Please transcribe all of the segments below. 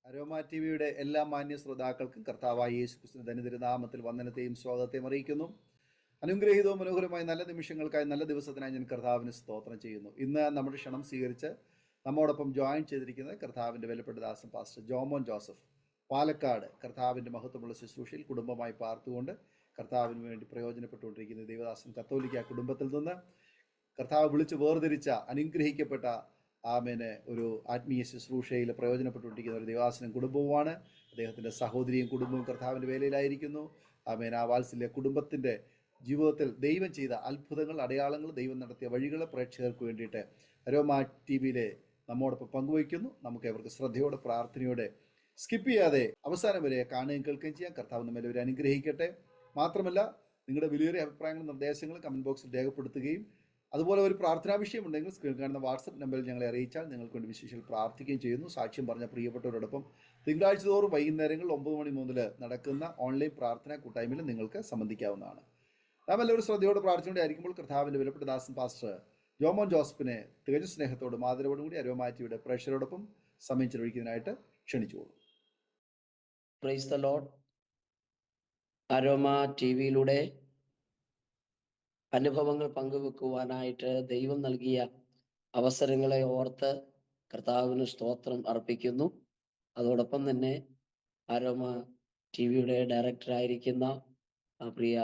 Aroma T വിയുടെ എല്ലാ മാന്യ ശ്രോതാക്കൾക്കും കർത്താവായ യേശു ക്രിസ്തുവിന്റെ ധന്യതിരുനാമത്തിൽ വന്ദനത്തെയും സ്വാഗതത്തെയും അറിയിക്കുന്നു. അനുഗ്രഹീതവും മനോഹരമായ നല്ല നിമിഷങ്ങൾക്കായി നല്ല ദിവസത്തിനായി ഞാൻ കർത്താവിന് സ്തോത്രം ചെയ്യുന്നു. ഇന്ന് നമ്മുടെ ക്ഷണം സ്വീകരിച്ച് നമ്മോടൊപ്പം ജോയിൻ ചെയ്തിരിക്കുന്നത് കർത്താവിൻ്റെ വിലപ്പെട്ട ദാസൻ പാസ്റ്റർ ജോമോൻ ജോസഫ് പാലക്കാട് കർത്താവിൻ്റെ മഹത്വമുള്ള ശുശ്രൂഷയിൽ കുടുംബമായി പാർത്തുകൊണ്ട് കർത്താവിന് വേണ്ടി പ്രയോജനപ്പെട്ടുകൊണ്ടിരിക്കുന്ന ദേവദാസൻ കത്തോലിക്ക കുടുംബത്തിൽ നിന്ന് കർത്താവ് വിളിച്ച് വേർതിരിച്ച അനുഗ്രഹിക്കപ്പെട്ട ഒരു ആത്മീയ ശുശ്രൂഷയിൽ പ്രയോജനപ്പെട്ടുകൊണ്ടിരിക്കുന്ന ഒരു ദേവദാസനും കുടുംബവുമാണ്. അദ്ദേഹത്തിൻ്റെ സഹോദരിയും കുടുംബവും കർത്താവിൻ്റെ വേലയിലായിരിക്കുന്നു. ആ വാത്സല്യ കുടുംബത്തിൻ്റെ ജീവിതത്തിൽ ദൈവം ചെയ്ത അത്ഭുതങ്ങൾ, അടയാളങ്ങൾ, ദൈവം നടത്തിയ വഴികൾ പ്രേക്ഷകർക്ക് വേണ്ടിയിട്ട് അരോമ ടി വിയിലെ നമ്മോടൊപ്പം പങ്കുവയ്ക്കുന്നു. നമുക്ക് അവർക്ക് ശ്രദ്ധയോടെ പ്രാർത്ഥനയോടെ സ്കിപ്പ് ചെയ്യാതെ അവസാനം വരെ കാണുകയും കേൾക്കുകയും ചെയ്യാം. കർത്താവ് നമ്മെ ഒരു അനുഗ്രഹിക്കട്ടെ. മാത്രമല്ല, നിങ്ങളുടെ വിലയേറിയ അഭിപ്രായങ്ങളും നിർദ്ദേശങ്ങളും കമൻറ്റ് ബോക്സിൽ രേഖപ്പെടുത്തുകയും അതുപോലെ ഒരു പ്രാർത്ഥനാ വിഷയമുണ്ടെങ്കിൽ സ്ക്രീൻ കാണുന്ന വാട്സപ്പ് നമ്പറിൽ ഞങ്ങളെ അറിയിച്ചാൽ നിങ്ങൾക്ക് വേണ്ടി വിശേഷം പ്രാർത്ഥിക്കുകയും ചെയ്യുന്നു. സാക്ഷ്യം പറഞ്ഞ പ്രിയപ്പെട്ടവരോടൊപ്പം തിങ്കളാഴ്ച തോറും വൈകുന്നേരങ്ങളിൽ 9 മണി മുതൽ നടക്കുന്ന ഓൺലൈൻ പ്രാർത്ഥനാ കൂട്ടായ്മയിൽ നിങ്ങൾക്ക് സംബന്ധിക്കാവുന്നതാണ്. നാം എല്ലാവരും ശ്രദ്ധയോടെ പ്രാർത്ഥനയോടെയായിരിക്കുമ്പോൾ കർത്താവിൻ്റെ വിലപ്പെട്ട ദാസൻ പാസ്റ്റർ ജോമോൻ ജോസഫിനെ തികഞ്ഞ സ്നേഹത്തോടും ആദരവോടും കൂടി അരോമ ടി വിയുടെ പ്രേക്ഷകരോടൊപ്പം സമയം ചെലവഴിക്കുന്നതിനായിട്ട് ക്ഷണിച്ചുകൊള്ളു. Praise the lord. അരോമ ടി വിയിലൂടെ അനുഭവങ്ങൾ പങ്കുവെക്കുവാനായിട്ട് ദൈവം നൽകിയ അവസരങ്ങളെ ഓർത്ത് കർത്താവിന് സ്തോത്രം അർപ്പിക്കുന്നു. അതോടൊപ്പം തന്നെ അരോമ ടി വിയുടെ ഡയറക്ടറായിരിക്കുന്ന പ്രിയ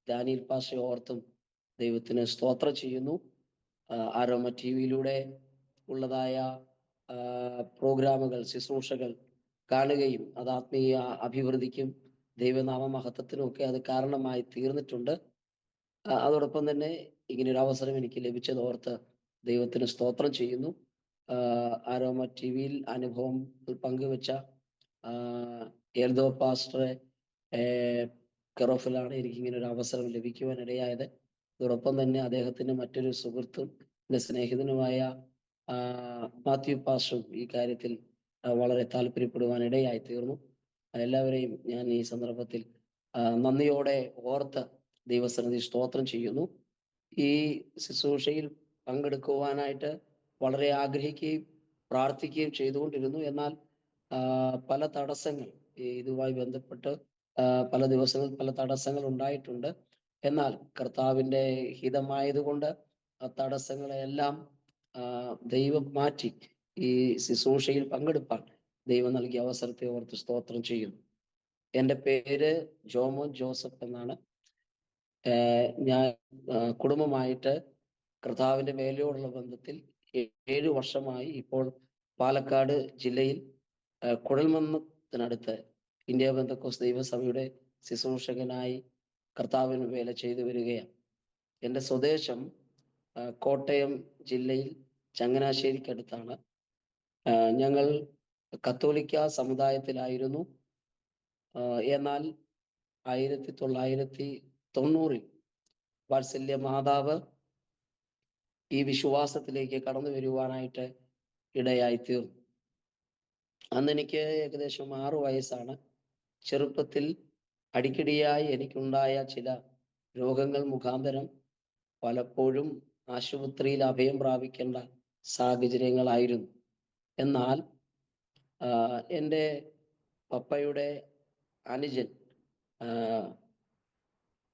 ഡാനിയൽ പാസ്റ്ററെ ഓർത്തും ദൈവത്തിന് സ്തോത്രം ചെയ്യുന്നു. അരോമ ടി വിയിലൂടെ ഉള്ളതായ പ്രോഗ്രാമുകൾ, ശുശ്രൂഷകൾ കാണുകയും അത് ആത്മീയ അഭിവൃദ്ധിക്കും ദൈവനാമ മഹത്വത്തിനും ഒക്കെ അത് കാരണമായി തീർന്നിട്ടുണ്ട്. അതോടൊപ്പം തന്നെ ഇങ്ങനൊരു അവസരം എനിക്ക് ലഭിച്ചതോർത്ത് ദൈവത്തിന് സ്തോത്രം ചെയ്യുന്നു. അരോമ ടി വിയിൽ അനുഭവം പങ്കുവെച്ച എൽദോ പാസ്റ്ററെ കെറോഫിലാണ് എനിക്ക് ഇങ്ങനെ ഒരു അവസരം ലഭിക്കുവാനിടയായത്. അതോടൊപ്പം തന്നെ അദ്ദേഹത്തിന്റെ മറ്റൊരു സുഹൃത്തും എൻ്റെ സ്നേഹിതനുമായ മാത്യു പാസ്റ്ററും ഈ കാര്യത്തിൽ വളരെ താല്പര്യപ്പെടുവാനിടയായി തീർന്നു. എല്ലാവരെയും ഞാൻ ഈ സന്ദർഭത്തിൽ നന്ദിയോടെ ഓർത്ത് ദൈവസന്നിധി സ്തോത്രം ചെയ്യുന്നു. ഈ ശുശ്രൂഷയിൽ പങ്കെടുക്കുവാനായിട്ട് വളരെ ആഗ്രഹിക്കുകയും പ്രാർത്ഥിക്കുകയും ചെയ്തുകൊണ്ടിരുന്നു. എന്നാൽ പല തടസ്സങ്ങൾ, ഇതുമായി ബന്ധപ്പെട്ട് പല ദിവസങ്ങളിൽ പല തടസ്സങ്ങൾ ഉണ്ടായിട്ടുണ്ട്. എന്നാൽ കർത്താവിൻ്റെ ഹിതമായതുകൊണ്ട് ആ തടസ്സങ്ങളെല്ലാം ദൈവം മാറ്റി ഈ ശുശ്രൂഷയിൽ പങ്കെടുപ്പാൻ ദൈവം നൽകിയ അവസരത്തെ ഓർത്ത് സ്തോത്രം ചെയ്യുന്നു. എൻ്റെ പേര് ജോമോൻ ജോസഫ് എന്നാണ്. ഞാൻ കുടുംബമായിട്ട് കർത്താവിൻ്റെ വേലയോടുള്ള ബന്ധത്തിൽ 7 വർഷമായി ഇപ്പോൾ പാലക്കാട് ജില്ലയിൽ കുഴൽമന്നത്തിനടുത്ത് ഇന്ത്യ പെന്തക്കോസ്ത് ദൈവസഭയുടെ ശുശ്രൂഷകനായി കർത്താവിന് വേല ചെയ്തു വരികയാണ്. എൻ്റെ സ്വദേശം കോട്ടയം ജില്ലയിൽ ചങ്ങനാശ്ശേരിക്കടുത്താണ്. ഞങ്ങൾ കത്തോലിക്ക സമുദായത്തിലായിരുന്നു. എന്നാൽ 1990 വാത്സല്യ മാതാവ് ഈ വിശ്വാസത്തിലേക്ക് കടന്നു വരുവാനായിട്ട് ഇടയായി തീർന്നു. അന്ന് എനിക്ക് ഏകദേശം 6 വയസ്സാണ്. ചെറുപ്പത്തിൽ അടിക്കടിയായി എനിക്കുണ്ടായ ചില രോഗങ്ങൾ മുഖാന്തരം പലപ്പോഴും ആശുപത്രിയിൽ അഭയം പ്രാപിക്കേണ്ട സാഹചര്യങ്ങളായിരുന്നു. എന്നാൽ എൻ്റെ പപ്പയുടെ അനുജൻ,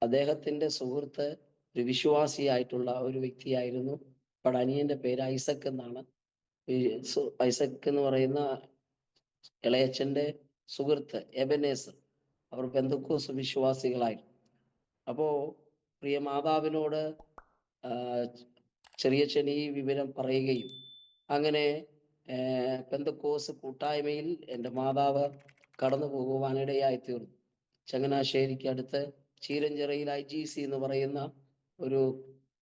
അദ്ദേഹത്തിൻ്റെ സുഹൃത്ത് ഒരു വിശ്വാസിയായിട്ടുള്ള ഒരു വ്യക്തിയായിരുന്നു. അവിടെ അനിയന്റെ പേര് ഐസക് എന്നാണ്. ഐസക് എന്ന് പറയുന്ന ഇളയച്ചൻ്റെ സുഹൃത്ത് എബനേസർ, അവർ പെന്തക്കോസ്ത് വിശ്വാസികളായിരുന്നു. അപ്പോൾ പ്രിയ മാതാവിനോട് ചെറിയച്ഛൻ ഈ വിവരം പറയുകയും അങ്ങനെ പെന്തക്കോസ്ത് കൂട്ടായ്മയിൽ എൻ്റെ മാതാവ് കടന്നു പോകുവാനിടയായി തീർന്നു. ചങ്ങനാശ്ശേരിക്ക് അടുത്ത് ചീരഞ്ചിറയിൽ IGC എന്ന് പറയുന്ന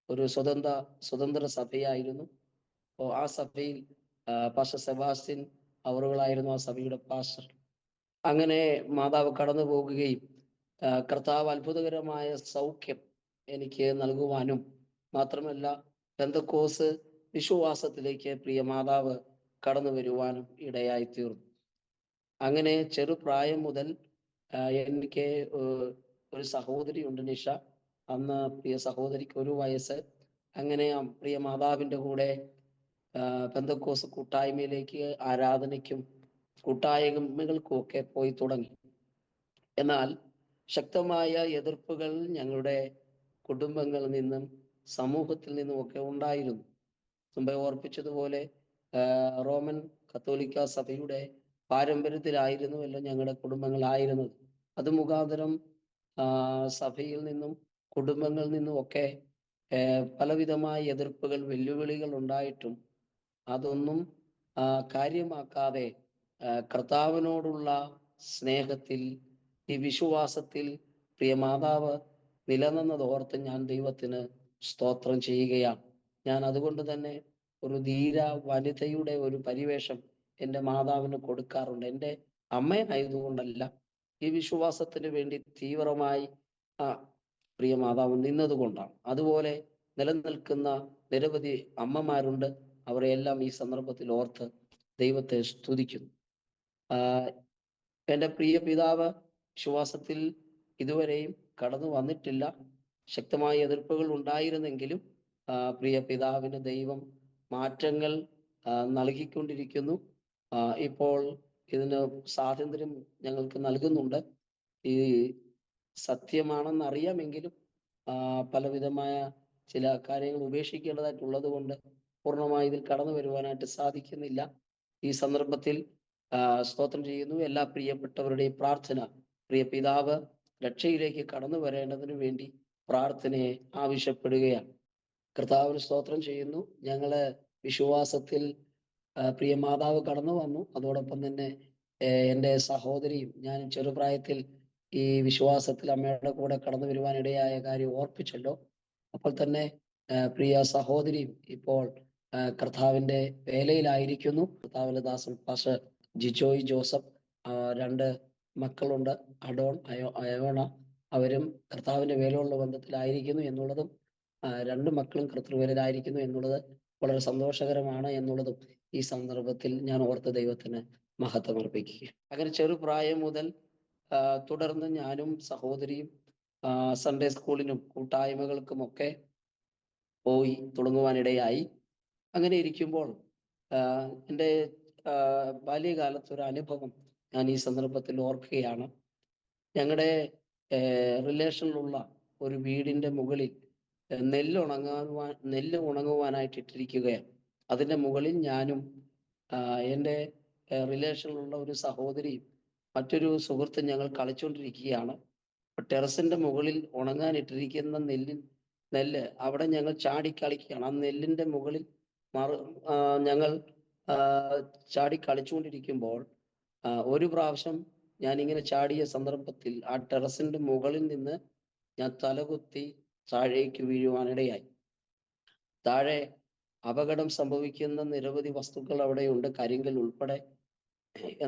ഒരു സ്വതന്ത്ര സഭയായിരുന്നു. അപ്പോൾ ആ സഭയിൽ പാസ്റ്റർ സെബാസ്റ്റ്യൻ അവറുകളായിരുന്നു ആ സഭയുടെ പാസ്റ്റർ. അങ്ങനെ മാതാവ് കടന്നു പോകുകയും കർത്താവ് അത്ഭുതകരമായ സൗഖ്യം എനിക്ക് നൽകുവാനും മാത്രമല്ല പെന്തക്കോസ്ത് വിശ്വാസത്തിലേക്ക് പ്രിയ മാതാവ് കടന്നു വരുവാനും ഇടയായി തീർന്നു. അങ്ങനെ ചെറുപ്രായം മുതൽ എനിക്ക് ഒരു സഹോദരിയുണ്ട്, നിഷ. അന്ന് പ്രിയ സഹോദരിക്ക് 1 വയസ്സ്. അങ്ങനെ പ്രിയ മാതാവിൻ്റെ കൂടെ പെന്തക്കോസ്ത് കൂട്ടായ്മയിലേക്ക് ആരാധനയ്ക്കും കൂട്ടായ്മകൾക്കും ഒക്കെ പോയി തുടങ്ങി. എന്നാൽ ശക്തമായ എതിർപ്പുകൾ ഞങ്ങളുടെ കുടുംബങ്ങളിൽ നിന്നും സമൂഹത്തിൽ നിന്നും ഒക്കെ ഉണ്ടായിരുന്നു. മുമ്പേ ഓർപ്പിച്ചതുപോലെ റോമൻ കത്തോലിക്ക സഭയുടെ പാരമ്പര്യത്തിലായിരുന്നുവല്ലോ ഞങ്ങളുടെ കുടുംബങ്ങളായിരുന്നത്. അത് മുഖാന്തരം സഭയിൽ നിന്നും കുടുംബങ്ങളിൽ നിന്നും ഒക്കെ പലവിധമായ എതിർപ്പുകൾ, വെല്ലുവിളികൾ ഉണ്ടായിട്ടും അതൊന്നും കാര്യമാക്കാതെ കർത്താവിനോടുള്ള സ്നേഹത്തിൽ, ഈ വിശ്വാസത്തിൽ പ്രിയ മാതാവ് നിലനിന്നതോർത്ത് ഞാൻ ദൈവത്തിന് സ്തോത്രം ചെയ്യുകയാണ്. ഞാൻ അതുകൊണ്ട് തന്നെ ഒരു ധീര വനിതയുടെ ഒരു പരിവേഷം എൻ്റെ മാതാവിന് കൊടുക്കാറുണ്ട്. എൻ്റെ അമ്മയായതുകൊണ്ടല്ല, ഈ വിശ്വാസത്തിന് വേണ്ടി തീവ്രമായി പ്രിയ മാതാവ് നിന്നതുകൊണ്ടാണ്. അതുപോലെ നിലനിൽക്കുന്ന നിരവധി അമ്മമാരുണ്ട്. അവരെല്ലാം ഈ സന്ദർഭത്തിൽ ഓർത്ത് ദൈവത്തെ സ്തുതിക്കുന്നു. എൻ്റെ പ്രിയ പിതാവ് വിശ്വാസത്തിൽ ഇതുവരെയും കടന്നു വന്നിട്ടില്ല. ശക്തമായ എതിർപ്പുകൾ ഉണ്ടായിരുന്നെങ്കിലും പ്രിയ പിതാവിന് ദൈവം മാറ്റങ്ങൾ നൽകിക്കൊണ്ടിരിക്കുന്നു. ഇപ്പോൾ ഇതിന് സ്വാതന്ത്ര്യം ഞങ്ങൾക്ക് നൽകുന്നുണ്ട്. ഈ സത്യമാണെന്ന് അറിയാമെങ്കിലും പലവിധമായ ചില കാര്യങ്ങൾ ഉപേക്ഷിക്കേണ്ടതായിട്ടുള്ളത് കൊണ്ട് പൂർണ്ണമായി ഇതിൽ കടന്നു വരുവാനായിട്ട് സാധിക്കുന്നില്ല. ഈ സന്ദർഭത്തിൽ സ്തോത്രം ചെയ്യുന്നു. എല്ലാ പ്രിയപ്പെട്ടവരുടെയും പ്രാർത്ഥന പ്രിയ പിതാവ് രക്ഷയിലേക്ക് കടന്നു വരേണ്ടതിന് വേണ്ടി പ്രാർത്ഥനയെ ആവശ്യപ്പെടുകയാണ്. കർത്താവിന് സ്തോത്രം ചെയ്യുന്നു. ഞങ്ങള് വിശ്വാസത്തിൽ പ്രിയ മാതാവ് കടന്നു വന്നു. അതോടൊപ്പം തന്നെ എൻ്റെ സഹോദരിയും ഞാൻ ചെറുപ്രായത്തിൽ ഈ വിശ്വാസത്തിൽ അമ്മയുടെ കൂടെ കടന്നു വരുവാനിടയായ കാര്യം ഓർപ്പിച്ചല്ലോ. അപ്പോൾ തന്നെ പ്രിയ സഹോദരിയും ഇപ്പോൾ കർത്താവിൻ്റെ വേലയിലായിരിക്കുന്നു. കർത്താവിന്റെ ദാസൻ പാസ്റ്റർ ജിജോയ് ജോസഫ്, 2 മക്കളുണ്ട്, അഡോൺ, അയോണ. അവരും കർത്താവിന്റെ വേലയുള്ള ബന്ധത്തിലായിരിക്കുന്നു എന്നുള്ളതും 2 മക്കളും കർത്തൃവേലയിലായിരിക്കുന്നു എന്നുള്ളത് വളരെ സന്തോഷകരമാണ് എന്നുള്ളതും ഈ സന്ദർഭത്തിൽ ഞാൻ ഓർത്ത ദൈവത്തിന് മഹത്വം അർപ്പിക്കുക. അങ്ങനെ ചെറുപ്രായം മുതൽ തുടർന്ന് ഞാനും സഹോദരിയും സൺഡേ സ്കൂളിനും കൂട്ടായ്മകൾക്കുമൊക്കെ പോയി തുടങ്ങുവാനിടയായി. അങ്ങനെ ഇരിക്കുമ്പോൾ എൻ്റെ ബാല്യകാലത്ത് ഒരു അനുഭവം ഞാൻ ഈ സന്ദർഭത്തിൽ ഓർക്കുകയാണ്. ഞങ്ങളുടെ റിലേഷനിലുള്ള ഒരു വീടിൻ്റെ മുകളിൽ നെല്ല് ഉണങ്ങുവാനായിട്ട് ഇട്ടിരിക്കുകയാണ്. അതിൻ്റെ മുകളിൽ ഞാനും എൻ്റെ റിലേഷനിലുള്ള ഒരു സഹോദരിയും മറ്റൊരു സുഹൃത്തും ഞങ്ങൾ കളിച്ചുകൊണ്ടിരിക്കുകയാണ്. ടെറസിന്റെ മുകളിൽ ഉണങ്ങാനിട്ടിരിക്കുന്ന നെല്ല് അവിടെ ഞങ്ങൾ ചാടി കളിക്കുകയാണ്. ആ നെല്ലിന്റെ മുകളിൽ ഞങ്ങൾ ചാടി കളിച്ചുകൊണ്ടിരിക്കുമ്പോൾ ഒരു പ്രാവശ്യം ഞാൻ ഇങ്ങനെ ചാടിയ സന്ദർഭത്തിൽ ആ ടെറസിന്റെ മുകളിൽ നിന്ന് ഞാൻ തലകുത്തി താഴേക്ക് വീഴുവാനിടയായി. താഴെ അപകടം സംഭവിക്കുന്ന നിരവധി വസ്തുക്കൾ അവിടെയുണ്ട്, കരിങ്കൽ ഉൾപ്പെടെ.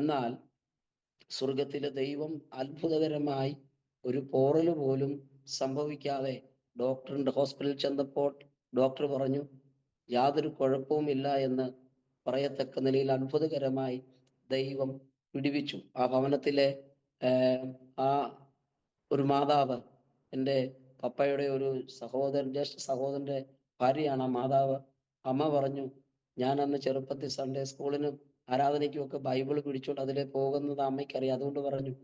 എന്നാൽ സ്വർഗത്തിലെ ദൈവം അത്ഭുതകരമായി ഒരു പോറൽ പോലും സംഭവിക്കാതെ ഹോസ്പിറ്റലിൽ ചെന്നപ്പോൾ ഡോക്ടർ പറഞ്ഞു യാതൊരു കുഴപ്പവുമില്ല എന്ന് പറയത്തക്ക നിലയിൽ അത്ഭുതകരമായി ദൈവം വിടുവിച്ചു. ആ ഭവനത്തിലെ ആ ഒരു മാതാവ്, എൻ്റെ പപ്പയുടെ ഒരു ജ്യേഷ്ഠ സഹോദരന്റെ ഭാര്യയാണ് ആ മാതാവ്. അമ്മ പറഞ്ഞു, ഞാൻ അന്ന് ചെറുപ്പത്തിൽ സൺഡേ സ്കൂളിനും ആരാധനയ്ക്കും ഒക്കെ ബൈബിൾ പിടിച്ചോണ്ട് അതിലെ പോകുന്നത് അമ്മയ്ക്കറിയാം. അതുകൊണ്ട് പറഞ്ഞു,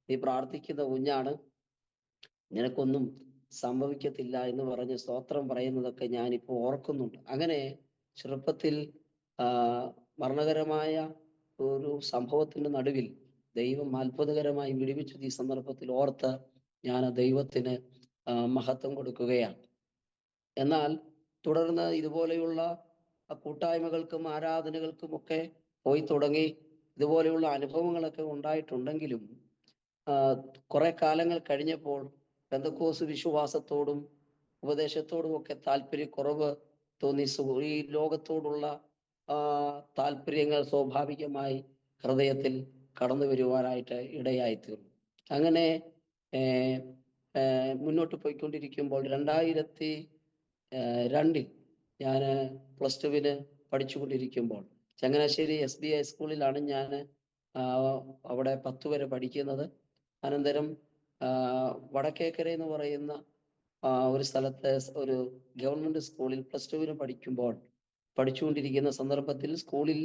നീ പ്രാർത്ഥിക്കുന്ന കുഞ്ഞാണ്, നിനക്കൊന്നും സംഭവിക്കത്തില്ല എന്ന് പറഞ്ഞ് സ്തോത്രം പറയുന്നതൊക്കെ ഞാനിപ്പോൾ ഓർക്കുന്നുണ്ട്. അങ്ങനെ ചെറുപ്പത്തിൽ മരണകരമായ ഒരു സംഭവത്തിന്റെ നടുവിൽ ദൈവം അത്ഭുതകരമായി വിടുവിച്ചത് ഈ സന്ദർഭത്തിൽ ഓർത്ത് ഞാൻ ദൈവത്തിന് മഹത്വം കൊടുക്കുകയാണ്. എന്നാൽ തുടർന്ന് ഇതുപോലെയുള്ള കൂട്ടായ്മകൾക്കും ആരാധനകൾക്കും ഒക്കെ പോയി തുടങ്ങി. ഇതുപോലെയുള്ള അനുഭവങ്ങളൊക്കെ ഉണ്ടായിട്ടുണ്ടെങ്കിലും കുറെ കാലങ്ങൾ കഴിഞ്ഞപ്പോൾ പെന്തക്കോസ് വിശ്വാസത്തോടും ഉപദേശത്തോടും ഒക്കെ താല്പര്യക്കുറവ് തോന്നി. ഈ ലോകത്തോടുള്ള താല്പര്യങ്ങൾ സ്വാഭാവികമായി ഹൃദയത്തിൽ കടന്നു വരുവാനായിട്ട് ഇടയായിത്തീർന്നു. അങ്ങനെ മുന്നോട്ട് പോയിക്കൊണ്ടിരിക്കുമ്പോൾ 2002 ഞാൻ +2 പഠിച്ചുകൊണ്ടിരിക്കുമ്പോൾ ചങ്ങനാശ്ശേരി SBI സ്കൂളിലാണ് ഞാൻ അവിടെ 10 വരെ പഠിക്കുന്നത്. അനന്തരം വടക്കേക്കര എന്ന് പറയുന്ന ഒരു സ്ഥലത്ത് ഒരു ഗവൺമെന്റ് സ്കൂളിൽ +2 പഠിച്ചുകൊണ്ടിരിക്കുന്ന സന്ദർഭത്തിൽ സ്കൂളിൽ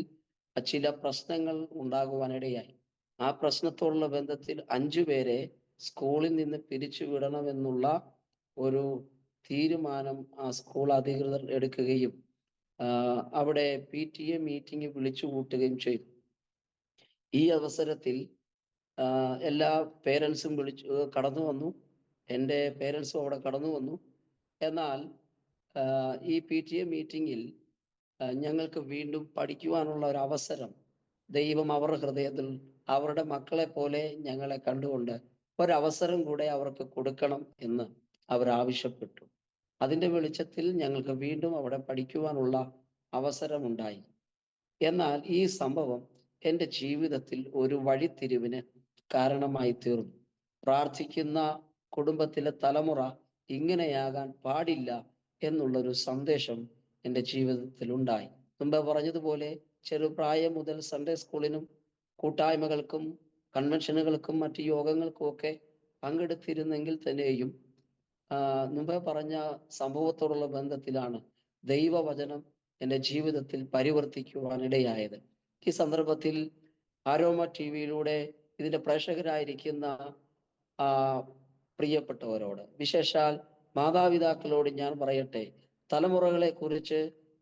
ചില പ്രശ്നങ്ങൾ ഉണ്ടാകുവാനിടയായി. ആ പ്രശ്നത്തോടുള്ള ബന്ധത്തിൽ 5 പേരെ സ്കൂളിൽ നിന്ന് പിരിച്ചു വിടണമെന്നുള്ള ഒരു തീരുമാനം ആ സ്കൂൾ അധികൃതർ എടുക്കുകയും അവിടെ PTA മീറ്റിംഗ് വിളിച്ചു കൂട്ടുകയും ചെയ്തു. ഈ അവസരത്തിൽ എല്ലാ പേരൻസും കടന്നു വന്നു. എൻ്റെ പേരൻസും അവിടെ കടന്നു വന്നു. എന്നാൽ ഈ PTA മീറ്റിങ്ങിൽ ഞങ്ങൾക്ക് വീണ്ടും പഠിക്കുവാനുള്ള ഒരു അവസരം ദൈവം അവരുടെ ഹൃദയത്തിൽ അവരുടെ മക്കളെ പോലെ ഞങ്ങളെ കണ്ടുകൊണ്ട് ഒരവസരം കൂടെ അവർക്ക് കൊടുക്കണം എന്ന് അവർ ആവശ്യപ്പെട്ടു. അതിൻ്റെ വെളിച്ചത്തിൽ ഞങ്ങൾക്ക് വീണ്ടും അവിടെ പഠിക്കുവാനുള്ള അവസരമുണ്ടായി. എന്നാൽ ഈ സംഭവം എൻ്റെ ജീവിതത്തിൽ ഒരു വഴിത്തിരിവിന് കാരണമായി തീർന്നു. പ്രാർത്ഥിക്കുന്ന കുടുംബത്തിലെ തലമുറ ഇങ്ങനെയാകാൻ പാടില്ല എന്നുള്ളൊരു സന്ദേശം എൻ്റെ ജീവിതത്തിൽ ഉണ്ടായി. മുമ്പ് പറഞ്ഞതുപോലെ ചെറുപ്രായം മുതൽ സൺഡേ സ്കൂളിനും കൂട്ടായ്മകൾക്കും കൺവെൻഷനുകൾക്കും മറ്റ് യോഗങ്ങൾക്കും ഒക്കെ പങ്കെടുത്തിരുന്നെങ്കിൽ തന്നെയും മുമ്പേ പറഞ്ഞ സംഭവത്തോടുള്ള ബന്ധത്തിലാണ് ദൈവവചനം എൻ്റെ ജീവിതത്തിൽ പരിവർത്തിക്കുവാനിടയായത്. ഈ സന്ദർഭത്തിൽ ആരോമ TV-യിലൂടെ ഇതിൻ്റെ പ്രേക്ഷകരായിരിക്കുന്ന പ്രിയപ്പെട്ടവരോട്, വിശേഷാൽ മാതാപിതാക്കളോട് ഞാൻ പറയട്ടെ, തലമുറകളെ കുറിച്ച്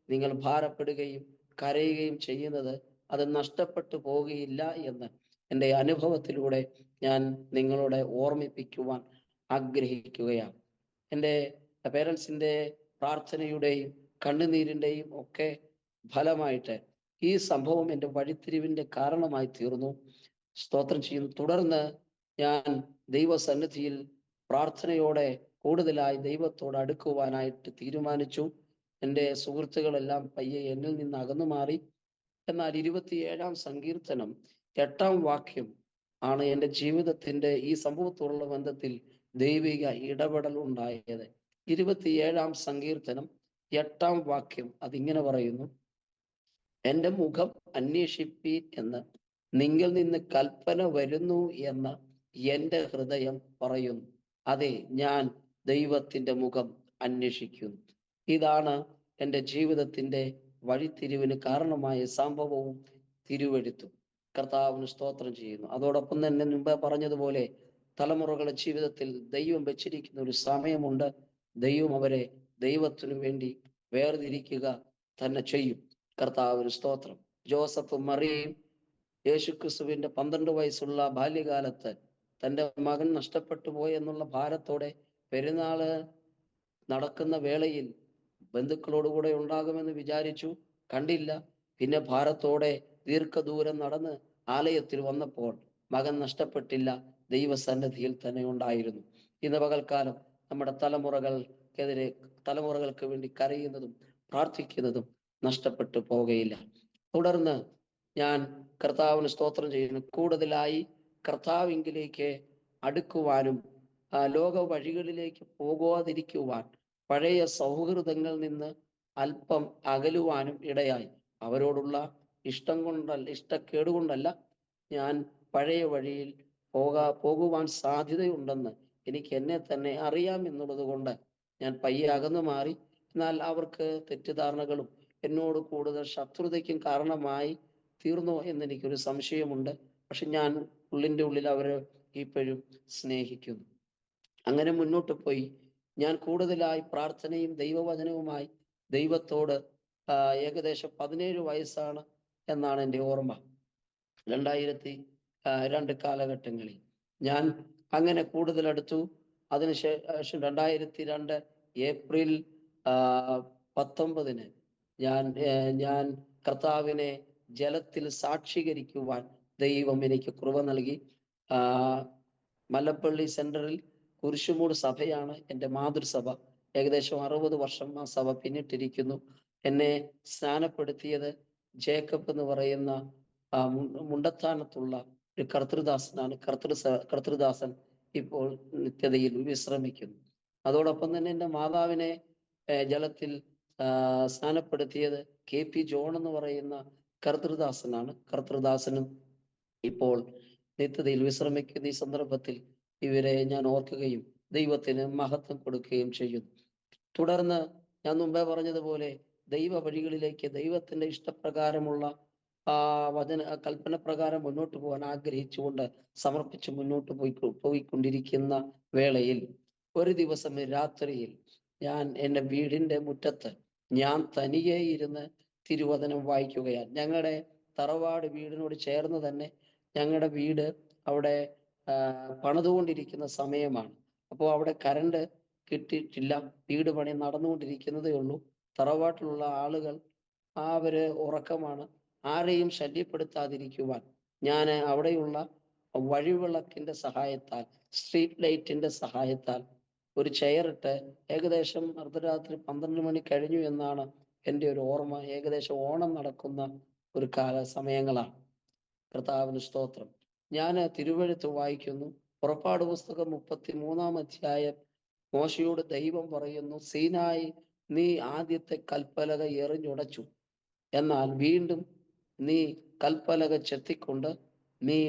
നിങ്ങൾ ഭാരപ്പെടുകയും കരയുകയും ചെയ്യുന്നത് അത് നഷ്ടപ്പെട്ടു പോകുകയില്ല എന്ന് എൻ്റെ അനുഭവത്തിലൂടെ ഞാൻ നിങ്ങളോട് ഓർമ്മിപ്പിക്കുവാൻ ആഗ്രഹിക്കുകയാണ്. എൻ്റെ പേരൻസിൻ്റെ പ്രാർത്ഥനയുടെയും കണ്ണുനീരിൻ്റെയും ഒക്കെ ഫലമായിട്ട് ഈ സംഭവം എൻ്റെ വഴിത്തിരിവിൻ്റെ കാരണമായി തീർന്നു. സ്തോത്രം ചെയ്യുന്നു. തുടർന്ന് ഞാൻ ദൈവസന്നിധിയിൽ പ്രാർത്ഥനയോടെ കൂടുതലായി ദൈവത്തോട് അടുക്കുവാനായിട്ട് തീരുമാനിച്ചു. എൻ്റെ സുഹൃത്തുക്കളെല്ലാം പയ്യെ എന്നിൽ നിന്ന് അകന്നു മാറി. എന്നാൽ 27-ാം സങ്കീർത്തനം 8-ാം വാക്യം ആണ് എൻ്റെ ജീവിതത്തിൻ്റെ ഈ സംഭവത്തോടുള്ള ബന്ധത്തിൽ ദൈവിക ഇടപെടൽ ഉണ്ടായത്. 27-ാം സങ്കീർത്തനം 8-ാം വാക്യം അതിങ്ങനെ പറയുന്നു: എൻ്റെ മുഖം അന്വേഷിപ്പീൻ എന്ന് നിങ്ങൾ നിന്ന് കൽപ്പന വരുന്നു എന്ന് എൻ്റെ ഹൃദയം പറയുന്നു. അതെ, ഞാൻ ദൈവത്തിൻ്റെ മുഖം അന്വേഷിക്കുന്നു. ഇതാണ് എൻ്റെ ജീവിതത്തിൻ്റെ വഴിത്തിരിവിന് കാരണമായ സംഭവവും തിരുവെഴുത്തും. കർത്താവിന് സ്തോത്രം ചെയ്യുന്നു. അതോടൊപ്പം തന്നെ മുമ്പേ പറഞ്ഞതുപോലെ തലമുറകളുടെ ജീവിതത്തിൽ ദൈവം വെച്ചിരിക്കുന്ന ഒരു സമയമുണ്ട്. ദൈവം അവരെ ദൈവത്തിനു വേണ്ടി വേർതിരിക്കുക തന്നെ ചെയ്യും. കർത്താവിന് സ്തോത്രം. ജോസഫും മറിയയും യേശുക്രിസ്തുവിന്റെ 12 വയസ്സുള്ള ബാല്യകാലത്ത് തൻ്റെ മകൻ നഷ്ടപ്പെട്ടു പോയെന്നുള്ള ഭാരത്തോടെ പെരുന്നാള് നടക്കുന്ന വേളയിൽ ബന്ധുക്കളോടുകൂടെ ഉണ്ടാകുമെന്ന് വിചാരിച്ചു, കണ്ടില്ല. പിന്നെ ഭാരത്തോടെ ദീർഘദൂരം നടന്ന് ആലയത്തിൽ വന്നപ്പോൾ മകൻ നഷ്ടപ്പെട്ടില്ല, ദൈവസന്നിധിയിൽ തന്നെ ഉണ്ടായിരുന്നു. ഇന്ന് പകൽക്കാലം നമ്മുടെ തലമുറകൾക്ക് വേണ്ടി കരയുന്നതും പ്രാർത്ഥിക്കുന്നതും നഷ്ടപ്പെട്ടു പോകുകയില്ല. തുടർന്ന് ഞാൻ കർത്താവിന് സ്തോത്രം ചെയ്യുന്നു. കൂടുതലായി കർത്താവിങ്കിലേക്ക് അടുക്കുവാനും ലോക വഴികളിലേക്ക് പോകാതിരിക്കുവാൻ, പഴയ സൗഹൃദങ്ങളിൽ നിന്ന് അല്പം അകലുവാനും ഇടയായി. അവരോടുള്ള ഇഷ്ടക്കേടുകൊണ്ടല്ല, ഞാൻ പഴയ വഴിയിൽ പോകുവാൻ സാധ്യതയുണ്ടെന്ന് എനിക്ക് എന്നെ തന്നെ അറിയാം എന്നുള്ളത് കൊണ്ട് ഞാൻ പയ്യെ അകന്നു മാറി. എന്നാൽ അവർക്ക് തെറ്റിദ്ധാരണകളും എന്നോട് കൂടുതൽ ശത്രുതയ്ക്കും കാരണമായി തീർന്നോ എന്നെനിക്കൊരു സംശയമുണ്ട്. പക്ഷെ ഞാൻ ഉള്ളിൻ്റെ ഉള്ളിൽ അവരെ ഇപ്പോഴും സ്നേഹിക്കുന്നു. അങ്ങനെ മുന്നോട്ട് പോയി ഞാൻ കൂടുതലായി പ്രാർത്ഥനയും ദൈവവചനവുമായി ദൈവത്തോട് ഏകദേശം 17 വയസ്സാണ് എന്നാണ് എൻ്റെ ഓർമ്മ. 2002 കാലഘട്ടങ്ങളിൽ ഞാൻ അങ്ങനെ കൂടുതൽ അടുത്തു. അതിനുശേഷം 2002 ഏപ്രിൽ 19-ന് ഞാൻ കർത്താവിനെ ജലത്തിൽ സാക്ഷീകരിക്കുവാൻ ദൈവം എനിക്ക് കൃപ നൽകി. മല്ലപ്പള്ളി സെന്ററിൽ കുരിശുമൂട് സഭയാണ് എൻ്റെ മാതൃസഭ. ഏകദേശം 60 വർഷം ആ സഭ പിന്നിട്ടിരിക്കുന്നു. എന്നെ സ്നാനപ്പെടുത്തിയത് ജേക്കബ് എന്ന് പറയുന്ന മുണ്ടത്താനത്തുള്ള ഒരു കർത്തൃദാസനാണ്. കർത്തൃദാസൻ ഇപ്പോൾ നിത്യതയിൽ വിശ്രമിക്കുന്നു. അതോടൊപ്പം തന്നെ എൻ്റെ മാതാവിനെ ജലത്തിൽ സ്നാനപ്പെടുത്തിയത് KP ജോൺ എന്ന് പറയുന്ന കർത്തൃദാസനാണ്. കർത്തൃദാസനും ഇപ്പോൾ നിത്യതയിൽ വിശ്രമിക്കുന്ന ഈ സന്ദർഭത്തിൽ ഇവരെ ഞാൻ ഓർക്കുകയും ദൈവത്തിന് മഹത്വം കൊടുക്കുകയും ചെയ്യുന്നു. തുടർന്ന് ഞാൻ മുമ്പേ പറഞ്ഞതുപോലെ ദൈവ വഴികളിലേക്ക്, ദൈവത്തിന്റെ ഇഷ്ടപ്രകാരമുള്ള കൽപ്പന പ്രകാരം മുന്നോട്ട് പോകാൻ ആഗ്രഹിച്ചുകൊണ്ട് സമർപ്പിച്ച് മുന്നോട്ട് പോയിക്കൊണ്ടിരിക്കുന്ന വേളയിൽ ഒരു ദിവസം രാത്രിയിൽ ഞാൻ എൻ്റെ വീടിൻ്റെ മുറ്റത്ത് ഞാൻ തനിയെ ഇരുന്ന് തിരുവചനം വായിക്കുകയാണ്. ഞങ്ങളുടെ തറവാട് വീടിനോട് ചേർന്ന് തന്നെ ഞങ്ങളുടെ വീട് അവിടെ പണിതുകൊണ്ടിരിക്കുന്ന സമയമാണ്. അപ്പോൾ അവിടെ കറണ്ട് കിട്ടിയിട്ടില്ല. വീട് പണി നടന്നുകൊണ്ടിരിക്കുന്നതേ ഉള്ളൂ. തറവാട്ടിലുള്ള ആളുകൾ അവര് ഉറക്കമാണ്. ആരെയും ശല്യപ്പെടുത്താതിരിക്കുവാൻ ഞാൻ അവിടെയുള്ള വഴിവിളക്കിന്റെ സഹായത്താൽ, സ്ട്രീറ്റ് ലൈറ്റിന്റെ സഹായത്താൽ ഒരു ചെയറിട്ട് ഏകദേശം അർദ്ധരാത്രി 12 മണി കഴിഞ്ഞു എന്നാണ് എൻ്റെ ഒരു ഓർമ്മ. ഏകദേശം ഓണം നടക്കുന്ന ഒരു സമയങ്ങളാണ്. കർത്താവിന് സ്തോത്രം. ഞാൻ തിരുവെഴുത്ത് വായിക്കുന്നു. പുറപ്പാട് പുസ്തകം 33-ാം അധ്യായം. മോശയോട് ദൈവം പറയുന്നു, സീനായി നീ ആദ്യത്തെ കൽപ്പലക എറിഞ്ഞുടച്ചു, എന്നാൽ വീണ്ടും നീ കൽപ്പലക ചെത്തിക്കൊണ്ട് നീ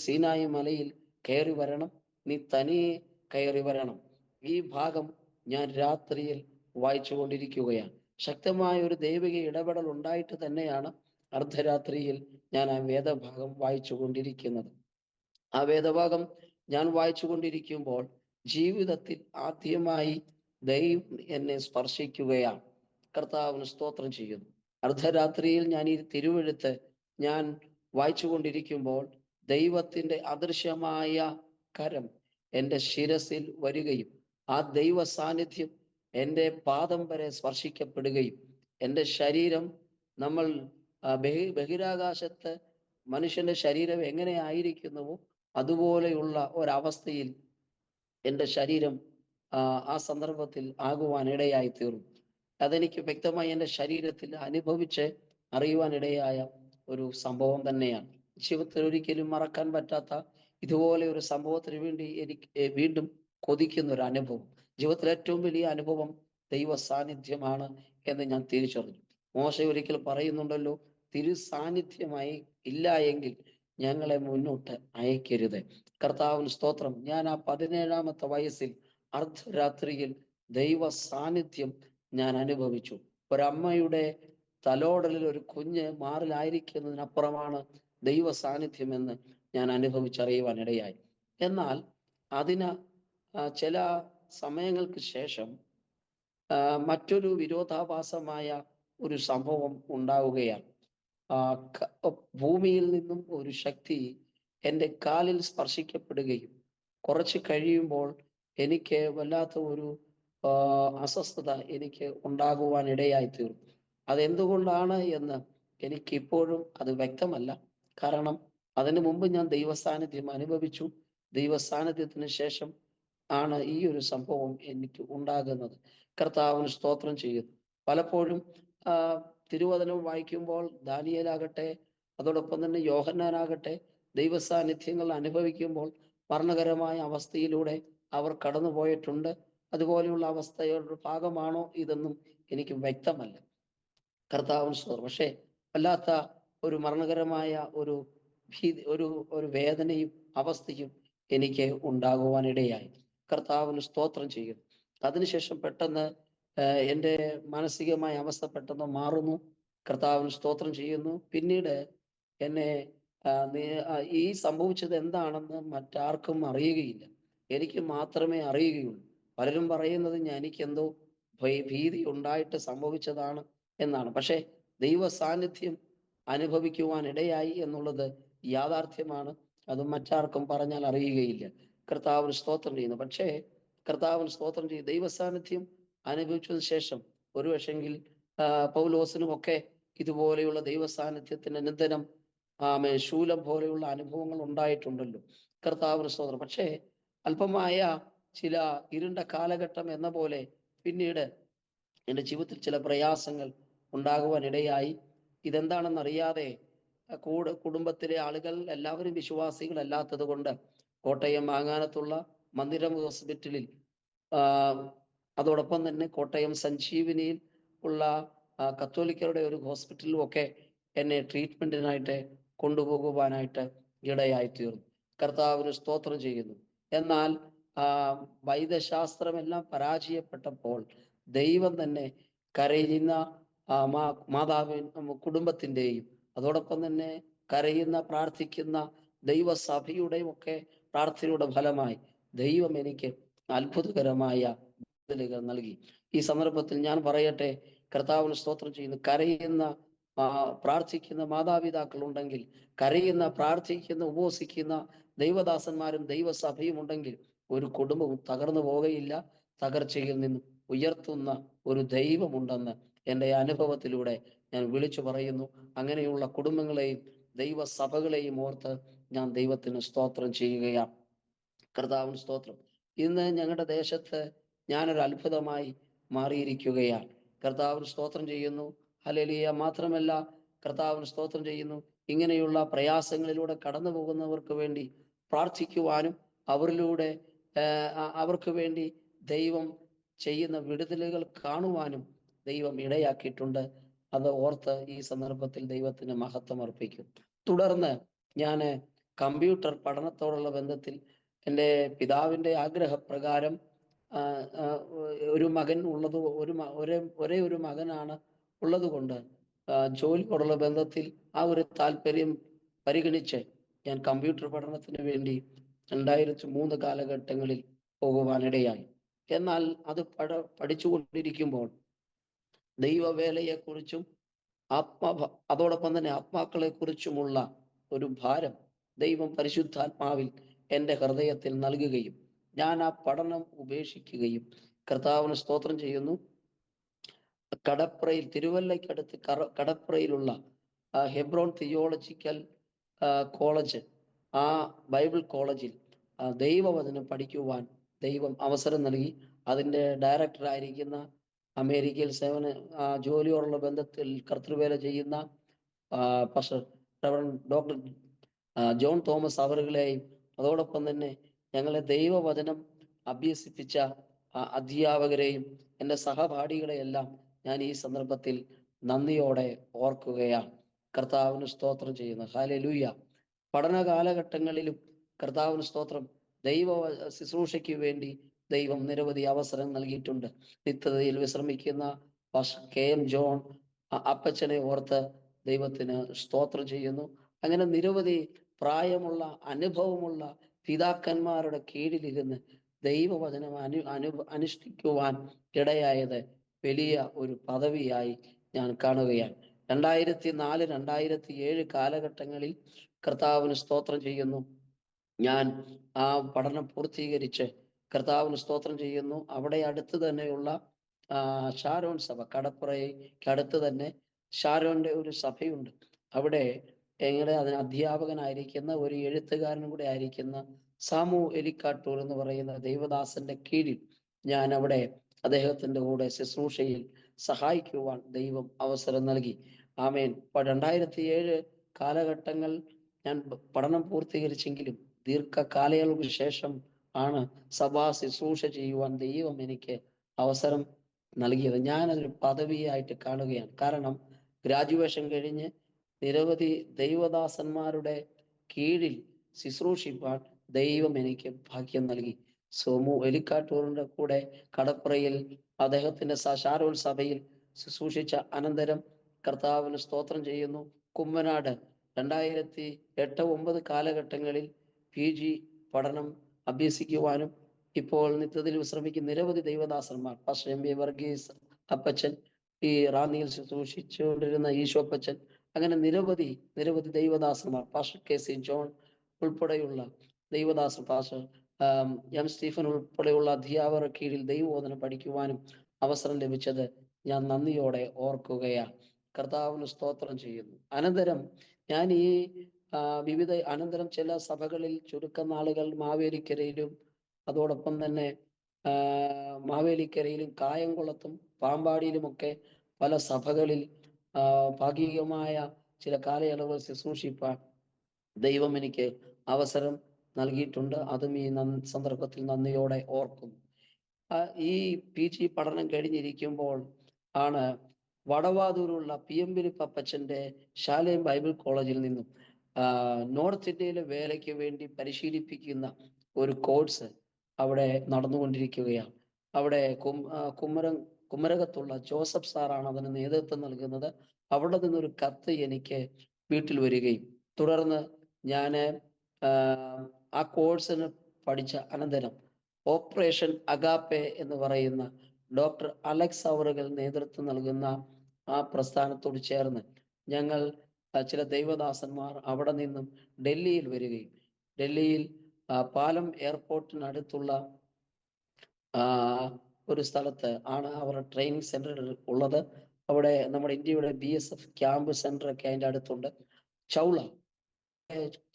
സീനായി മലയിൽ കയറി വരണം, നീ തനിയെ കയറി വരണം. ഈ ഭാഗം ഞാൻ രാത്രിയിൽ വായിച്ചു കൊണ്ടിരിക്കുകയാണ്. ശക്തമായ ഒരു ദൈവിക ഇടപെടൽ ഉണ്ടായിട്ട് തന്നെയാണ് അർദ്ധരാത്രിയിൽ ഞാൻ ആ വേദഭാഗം വായിച്ചു കൊണ്ടിരിക്കുന്നത്. ആ വേദഭാഗം ഞാൻ വായിച്ചു കൊണ്ടിരിക്കുമ്പോൾ ജീവിതത്തിൽ ആദ്യമായി ദൈവം എന്നെ സ്പർശിക്കുകയാണ്. കർത്താവിന് സ്തോത്രം ചെയ്യുന്നു. അർദ്ധരാത്രിയിൽ ഞാൻ ഈ തിരുവെഴുത്ത് ഞാൻ വായിച്ചു കൊണ്ടിരിക്കുമ്പോൾ ദൈവത്തിന്റെ അദൃശ്യമായ കരം എൻ്റെ ശിരസിൽ വരികയും ആ ദൈവ സാന്നിധ്യം എൻ്റെ പാദം വരെ സ്പർശിക്കപ്പെടുകയും എൻ്റെ ശരീരം, നമ്മൾ ബഹിരാകാശത്ത് മനുഷ്യന്റെ ശരീരം എങ്ങനെ ആയിരിക്കുന്നുവോ അതുപോലെയുള്ള ഒരവസ്ഥയിൽ എൻ്റെ ശരീരം ആ സന്ദർഭത്തിൽ ആകുവാൻ ഇടയായി തീർന്നു. അതെനിക്ക് വ്യക്തമായി എൻ്റെ ശരീരത്തിൽ അനുഭവിച്ച് അറിയുവാനിടയായ ഒരു സംഭവം തന്നെയാണ്. ജീവിതത്തിൽ ഒരിക്കലും മറക്കാൻ പറ്റാത്ത ഇതുപോലെ ഒരു സംഭവത്തിന് വേണ്ടി എനിക്ക് വീണ്ടും കൊതിക്കുന്ന ഒരു അനുഭവം. ജീവിതത്തിലെ ഏറ്റവും വലിയ അനുഭവം ദൈവ സാന്നിധ്യമാണ് എന്ന് ഞാൻ തിരിച്ചറിഞ്ഞു. മോശ ഒരിക്കൽ പറയുന്നുണ്ടല്ലോ, തിരു സാന്നിധ്യമായി ഇല്ല എങ്കിൽ ഞങ്ങളെ മുന്നോട്ട് അയക്കരുത്. കർത്താവിന് സ്തോത്രം. ഞാൻ ആ 17-ാമത്തെ വയസ്സിൽ അർദ്ധരാത്രിയിൽ ദൈവ സാന്നിധ്യം ഞാൻ അനുഭവിച്ചു. ഒരമ്മയുടെ തലോടലിൽ ഒരു കുഞ്ഞ് മാറിലായിരിക്കുന്നതിനപ്പുറമാണ് ദൈവ സാന്നിധ്യം എന്ന് ഞാൻ അനുഭവിച്ചറിയുവാൻ ഇടയായി. എന്നാൽ അതിന് ചില സമയങ്ങൾക്ക് ശേഷം മറ്റൊരു വിരോധാഭാസമായ ഒരു സംഭവം ഉണ്ടാവുകയാണ്. ഭൂമിയിൽ നിന്നും ഒരു ശക്തി എൻ്റെ കാലിൽ സ്പർശിക്കപ്പെടുകയും കുറച്ച് കഴിയുമ്പോൾ എനിക്ക് വല്ലാത്ത ഒരു അസ്വസ്ഥത എനിക്ക് ഉണ്ടാകുവാൻ ഇടയായി തീർന്നു. അതെന്തുകൊണ്ടാണ് എന്ന് എനിക്ക് ഇപ്പോഴും അത് വ്യക്തമല്ല. കാരണം അതിനു മുമ്പ് ഞാൻ ദൈവസാന്നിധ്യം അനുഭവിച്ചു. ദൈവസാന്നിധ്യത്തിന് ശേഷം ആണ് ഈ ഒരു സംഭവം എനിക്ക് ഉണ്ടാകുന്നത്. കർത്താവിന് സ്തോത്രം ചെയ്യുന്നു. പലപ്പോഴും തിരുവചനം വായിക്കുമ്പോൾ ദാനിയേലാകട്ടെ, അതോടൊപ്പം തന്നെ യോഹന്നാനാകട്ടെ, ദൈവസാന്നിധ്യങ്ങൾ അനുഭവിക്കുമ്പോൾ മരണകരമായ അവസ്ഥയിലൂടെ അവർ കടന്നു പോയിട്ടുണ്ട്. അതുപോലെയുള്ള അവസ്ഥയുടെ ഭാഗമാണോ ഇതെന്നും എനിക്ക് വ്യക്തമല്ല. കർത്താവിന് സ്തോത്രം. പക്ഷേ വല്ലാത്ത ഒരു മരണകരമായ ഒരു ഭീതി, ഒരു വേദനയും അവസ്ഥയും എനിക്ക് ഉണ്ടാകുവാനിടയായി. കർത്താവിന് സ്തോത്രം ചെയ്യുന്നു. അതിനുശേഷം പെട്ടെന്ന് എൻ്റെ മാനസികമായ അവസ്ഥ പെട്ടെന്ന് മാറുന്നു. കർത്താവിന് സ്തോത്രം ചെയ്യുന്നു. പിന്നീട് എന്നെ ഈ സംഭവിച്ചത് എന്താണെന്ന് മറ്റാർക്കും അറിയുകയില്ല, എനിക്ക് മാത്രമേ അറിയുകയുള്ളൂ. പലരും പറയുന്നത് എനിക്കെന്തോ ഭീതി ഉണ്ടായിട്ട് സംഭവിച്ചതാണ് എന്നാണ്. പക്ഷെ ദൈവ സാന്നിധ്യം അനുഭവിക്കുവാൻ ഇടയായി എന്നുള്ളത് യാഥാർത്ഥ്യമാണ്. അത് മറ്റാർക്കും പറഞ്ഞാൽ അറിയുകയില്ല. കർത്താവിന് സ്തോത്രം ചെയ്യുന്നു. പക്ഷേ കർത്താവിന് സ്തോത്രം ചെയ്ത് ദൈവ സാന്നിധ്യം അനുഭവിച്ചതിന് ശേഷം ഒരു പക്ഷെങ്കിൽ പൗലോസിനും ഒക്കെ ഇതുപോലെയുള്ള ദൈവ സാന്നിധ്യത്തിന്റെ നിന്ദനം ശൂലം പോലെയുള്ള അനുഭവങ്ങൾ ഉണ്ടായിട്ടുണ്ടല്ലോ. കർത്താവിന് സ്തോത്രം. പക്ഷേ അല്പമായ ചില ഇരുണ്ട കാലഘട്ടം എന്ന പോലെ പിന്നീട് എൻ്റെ ജീവിതത്തിൽ ചില പ്രയാസങ്ങൾ ഉണ്ടാകുവാൻ ഇടയായി. ഇതെന്താണെന്ന് അറിയാതെ കുടുംബത്തിലെ ആളുകൾ എല്ലാവരും വിശ്വാസികളല്ലാത്തത് കൊണ്ട് കോട്ടയം മാങ്ങാനത്തുള്ള മന്ദിരം ഹോസ്പിറ്റലിൽ, അതോടൊപ്പം തന്നെ കോട്ടയം സഞ്ജീവനിയിൽ ഉള്ള കത്തോലിക്കരുടെ ഒരു ഹോസ്പിറ്റലിലും ഒക്കെ എന്നെ ട്രീറ്റ്മെന്റിനായിട്ട് കൊണ്ടുപോകുവാനായിട്ട് ഇടയായി തീർന്നു. കർത്താവിന് സ്തോത്രം ചെയ്യുന്നു. എന്നാൽ വൈദ്യശാസ്ത്രമെല്ലാം പരാജയപ്പെട്ടപ്പോൾ ദൈവം തന്നെ കരയുന്ന മാതാവിൻ കുടുംബത്തിൻ്റെയും അതോടൊപ്പം തന്നെ കരയുന്ന പ്രാർത്ഥിക്കുന്ന ദൈവസഭയുടെ ഒക്കെ പ്രാർത്ഥനയുടെ ഫലമായി ദൈവം എനിക്ക് അത്ഭുതകരമായ ബദലുകൾ നൽകി. ഈ സന്ദർഭത്തിൽ ഞാൻ പറയട്ടെ, കർത്താവിന് സ്തോത്രം ചെയ്യുന്നു. കരയുന്ന പ്രാർത്ഥിക്കുന്ന മാതാപിതാക്കൾ ഉണ്ടെങ്കിൽ, കരയുന്ന പ്രാർത്ഥിക്കുന്ന ഉപവസിക്കുന്ന ദൈവദാസന്മാരും ദൈവസഭയും ഉണ്ടെങ്കിൽ ഒരു കുടുംബവും തകർന്നു പോവുകയില്ല. തകർച്ചയിൽ നിന്നും ഉയർത്തുന്ന ഒരു ദൈവമുണ്ടെന്ന് എൻ്റെ അനുഭവത്തിലൂടെ ഞാൻ വിളിച്ചു പറയുന്നു. അങ്ങനെയുള്ള കുടുംബങ്ങളെയും ദൈവസഭകളെയും ഓർത്ത് ഞാൻ ദൈവത്തിന് സ്തോത്രം ചെയ്യുകയാണ്. കർത്താവിന് സ്തോത്രം. ഇന്ന് ഞങ്ങളുടെ ദേശത്ത് ഞാനൊരു അത്ഭുതമായി മാറിയിരിക്കുകയാണ്. കർത്താവിന് സ്തോത്രം ചെയ്യുന്നു. ഹല്ലേലൂയ. മാത്രമല്ല, കർത്താവിന് സ്തോത്രം ചെയ്യുന്നു. ഇങ്ങനെയുള്ള പ്രയാസങ്ങളിലൂടെ കടന്നു പോകുന്നവർക്ക് വേണ്ടി പ്രാർത്ഥിക്കുവാനും അവരിലൂടെ അവർക്ക് വേണ്ടി ദൈവം ചെയ്യുന്ന വിടുതലുകൾ കാണുവാനും ദൈവം ഇടയാക്കിയിട്ടുണ്ട്. അത് ഓർത്ത് ഈ സന്ദർഭത്തിൽ ദൈവത്തിന് മഹത്വം അർപ്പിക്കും. തുടർന്ന് ഞാൻ കമ്പ്യൂട്ടർ പഠനത്തോടുള്ള ബന്ധത്തിൽ എൻ്റെ പിതാവിൻ്റെ ആഗ്രഹപ്രകാരം ഒരു മകൻ ഉള്ളത്, ഒരേ ഒരു മകനാണ് ഉള്ളത് കൊണ്ട് ജോലിയോടുള്ള ബന്ധത്തിൽ ആ ഒരു താല്പര്യം പരിഗണിച്ച് ഞാൻ കമ്പ്യൂട്ടർ പഠനത്തിന് വേണ്ടി 2003 കാലഘട്ടങ്ങളിൽ പോകുവാനിടയായി. എന്നാൽ അത് പഠിച്ചുകൊണ്ടിരിക്കുമ്പോൾ ദൈവവേലയെക്കുറിച്ചും അതോടൊപ്പം തന്നെ ആത്മാക്കളെ കുറിച്ചുമുള്ള ഒരു ഭാരം ദൈവം പരിശുദ്ധാത്മാവിൽ എൻ്റെ ഹൃദയത്തിൽ നൽകുകയും ഞാൻ ആ പഠനം ഉപേക്ഷിക്കുകയും, കർത്താവിന് സ്തോത്രം ചെയ്യുന്നു, കടപ്രയിൽ, തിരുവല്ലയ്ക്കടുത്ത് കടപ്രയിലുള്ള ഹെബ്രോൺ തിയോളജിക്കൽ കോളേജ്, ആ ബൈബിൾ കോളേജിൽ ദൈവവചനം പഠിക്കുവാൻ ദൈവം അവസരം നൽകി. അതിൻ്റെ ഡയറക്ടറായിരിക്കുന്ന അമേരിക്കയിൽ ജോലിയോടുള്ള ബന്ധത്തിൽ കർത്തൃവേല ചെയ്യുന്ന ഡോക്ടർ ജോൺ തോമസ് അവറുകളെയും അതോടൊപ്പം തന്നെ ഞങ്ങളെ ദൈവവചനം അഭ്യസിപ്പിച്ച അധ്യാപകരെയും എൻ്റെ സഹപാഠികളെയെല്ലാം ഞാൻ ഈ സന്ദർഭത്തിൽ നന്ദിയോടെ ഓർക്കുകയാണ്. കർത്താവിന് സ്തോത്രം ചെയ്യുന്നു. ഹല്ലേലൂയ. പഠന കാലഘട്ടങ്ങളിലും കർത്താവിന് സ്തോത്രം, ദൈവ ശുശ്രൂഷയ്ക്ക് വേണ്ടി ദൈവം നിരവധി അവസരം നൽകിയിട്ടുണ്ട്. നിത്യതയിൽ വിശ്രമിക്കുന്ന KM ജോൺ അപ്പച്ചനെ ഓർത്ത് ദൈവത്തിന് സ്തോത്രം ചെയ്യുന്നു. അങ്ങനെ നിരവധി പ്രായമുള്ള അനുഭവമുള്ള പിതാക്കന്മാരുടെ കീഴിലിരുന്ന് ദൈവവചനം അനുഷ്ഠിക്കുവാൻ ഇടയായത് വലിയ ഒരു പദവിയായി ഞാൻ കാണുകയാണ്. 2004, 2007 കാലഘട്ടങ്ങളിൽ കർത്താവിന് സ്തോത്രം ചെയ്യുന്നു, ഞാൻ ആ പഠനം പൂർത്തീകരിച്ച് കർത്താവിന് സ്തോത്രം ചെയ്യുന്നു. അവിടെ അടുത്ത് തന്നെയുള്ള ഷാരോൺ സഭ, കടപ്പുറയ്ക്ക് അടുത്ത് തന്നെ ഷാരോന്റെ ഒരു സഭയുണ്ട്. അവിടെ അതിന് അധ്യാപകനായിരിക്കുന്ന ഒരു എഴുത്തുകാരനും കൂടെ ആയിരിക്കുന്ന സാമു എലിക്കാട്ടൂർ എന്ന് പറയുന്ന ദൈവദാസന്റെ കീഴിൽ ഞാൻ അവിടെ അദ്ദേഹത്തിന്റെ കൂടെ ശുശ്രൂഷയിൽ സഹായിക്കുവാൻ ദൈവം അവസരം നൽകി. ആമേൻ. 2007 കാലഘട്ടങ്ങൾ ഞാൻ പഠനം പൂർത്തീകരിച്ചെങ്കിലും ദീർഘകാലയളവിന് ശേഷം ആണ് സഭാ ശുശ്രൂഷ ചെയ്യുവാൻ ദൈവം എനിക്ക് അവസരം നൽകിയത്. ഞാനതൊരു പദവിയായിട്ട് കാണുകയാണ്. കാരണം ഗ്രാജുവേഷൻ കഴിഞ്ഞ് നിരവധി ദൈവദാസന്മാരുടെ കീഴിൽ ശുശ്രൂഷിപ്പാൻ ദൈവം എനിക്ക് ഭാഗ്യം നൽകി. സോമു എലിക്കാട്ടൂറിന്റെ കൂടെ കടപ്പുറയിൽ അദ്ദേഹത്തിന്റെ ഷാരോൺ സഭയിൽ ശുശ്രൂഷിച്ച അനന്തരം കർത്താവിന് സ്തോത്രം ചെയ്യുന്നു. കുമ്മനാട് 2008-09 കാലഘട്ടങ്ങളിൽ PG പഠനം അഭ്യസിക്കുവാനും ഇപ്പോൾ നിത്യതയിൽ വിശ്രമിക്കുന്ന നിരവധി ദൈവദാസന്മാർ, പാസ്റ്റർ MB വർഗീസ് അപ്പച്ചൻ, ഈ റാന്നിയിൽ ശുശ്രൂഷിച്ചുകൊണ്ടിരുന്ന ഈശോപ്പച്ചൻ, അങ്ങനെ നിരവധി ദൈവദാസന്മാർ, പാസ്റ്റർ KC ജോൺ ഉൾപ്പെടെയുള്ള ദൈവദാസൻ, പാസ്റ്റർ M സ്റ്റീഫൻ ഉൾപ്പെടെയുള്ള അധ്യാപകരുടെ കീഴിൽ ദൈവബോധനം പഠിക്കുവാനും അവസരം ലഭിച്ചത് ഞാൻ നന്ദിയോടെ ഓർക്കുകയാണ്. കർത്താവിന് സ്തോത്രം ചെയ്യുന്നു. അനന്തരം ഞാൻ അനന്തരം ചില സഭകളിൽ ചുരുക്കം നാളുകൾ മാവേലിക്കരയിലും അതോടൊപ്പം തന്നെ മാവേലിക്കരയിലും കായംകുളത്തും പാമ്പാടിയിലുമൊക്കെ പല സഭകളിൽ ഭാഗികമായ ചില കാലയളവ് ശുശ്രൂഷിപ്പാൻ ദൈവം എനിക്ക് അവസരം നൽകിയിട്ടുണ്ട്. അതും ഈ സന്ദർഭത്തിൽ നന്ദിയോടെ ഓർക്കുന്നു. ഈ PG പഠനം കഴിഞ്ഞിരിക്കുമ്പോൾ ആണ് വടവാതൂരുള്ള PM ഫിലിപ്പ് അപ്പച്ചന്റെ ശാലേം ബൈബിൾ കോളേജിൽ നിന്നും നോർത്ത് ഇന്ത്യയിലെ വേലയ്ക്ക് വേണ്ടി പരിശീലിപ്പിക്കുന്ന ഒരു കോഴ്സ് അവിടെ നടന്നുകൊണ്ടിരിക്കുകയാണ്. അവിടെ കുമരകത്തുള്ള ജോസഫ് സാറാണ് അതിന് നേതൃത്വം നൽകുന്നത്. അവിടെ നിന്നൊരു കത്ത് എനിക്ക് വീട്ടിൽ വരികയും തുടർന്ന് ഞാൻ ആ കോഴ്സിന് പഠിച്ച അനന്തരം ഓപ്പറേഷൻ അഗാപ്പെ എന്ന് പറയുന്ന ഡോക്ടർ അലക്സ് അവറുകൾ നേതൃത്വം നൽകുന്ന ആ പ്രസ്ഥാനത്തോട് ചേർന്ന് ഞങ്ങൾ ചില ദൈവദാസന്മാർ അവിടെ നിന്നും ഡൽഹിയിൽ വരികയും ഡൽഹിയിൽ പാലം എയർപോർട്ടിനടുത്തുള്ള ഒരു സ്ഥലത്ത് ആണ് അവരുടെ ട്രെയിനിങ് സെന്റർ ഉള്ളത്. അവിടെ നമ്മുടെ ഇന്ത്യയുടെ BSF ക്യാമ്പ് സെന്റർ ഒക്കെ അതിൻ്റെ അടുത്തുണ്ട്. ചൗള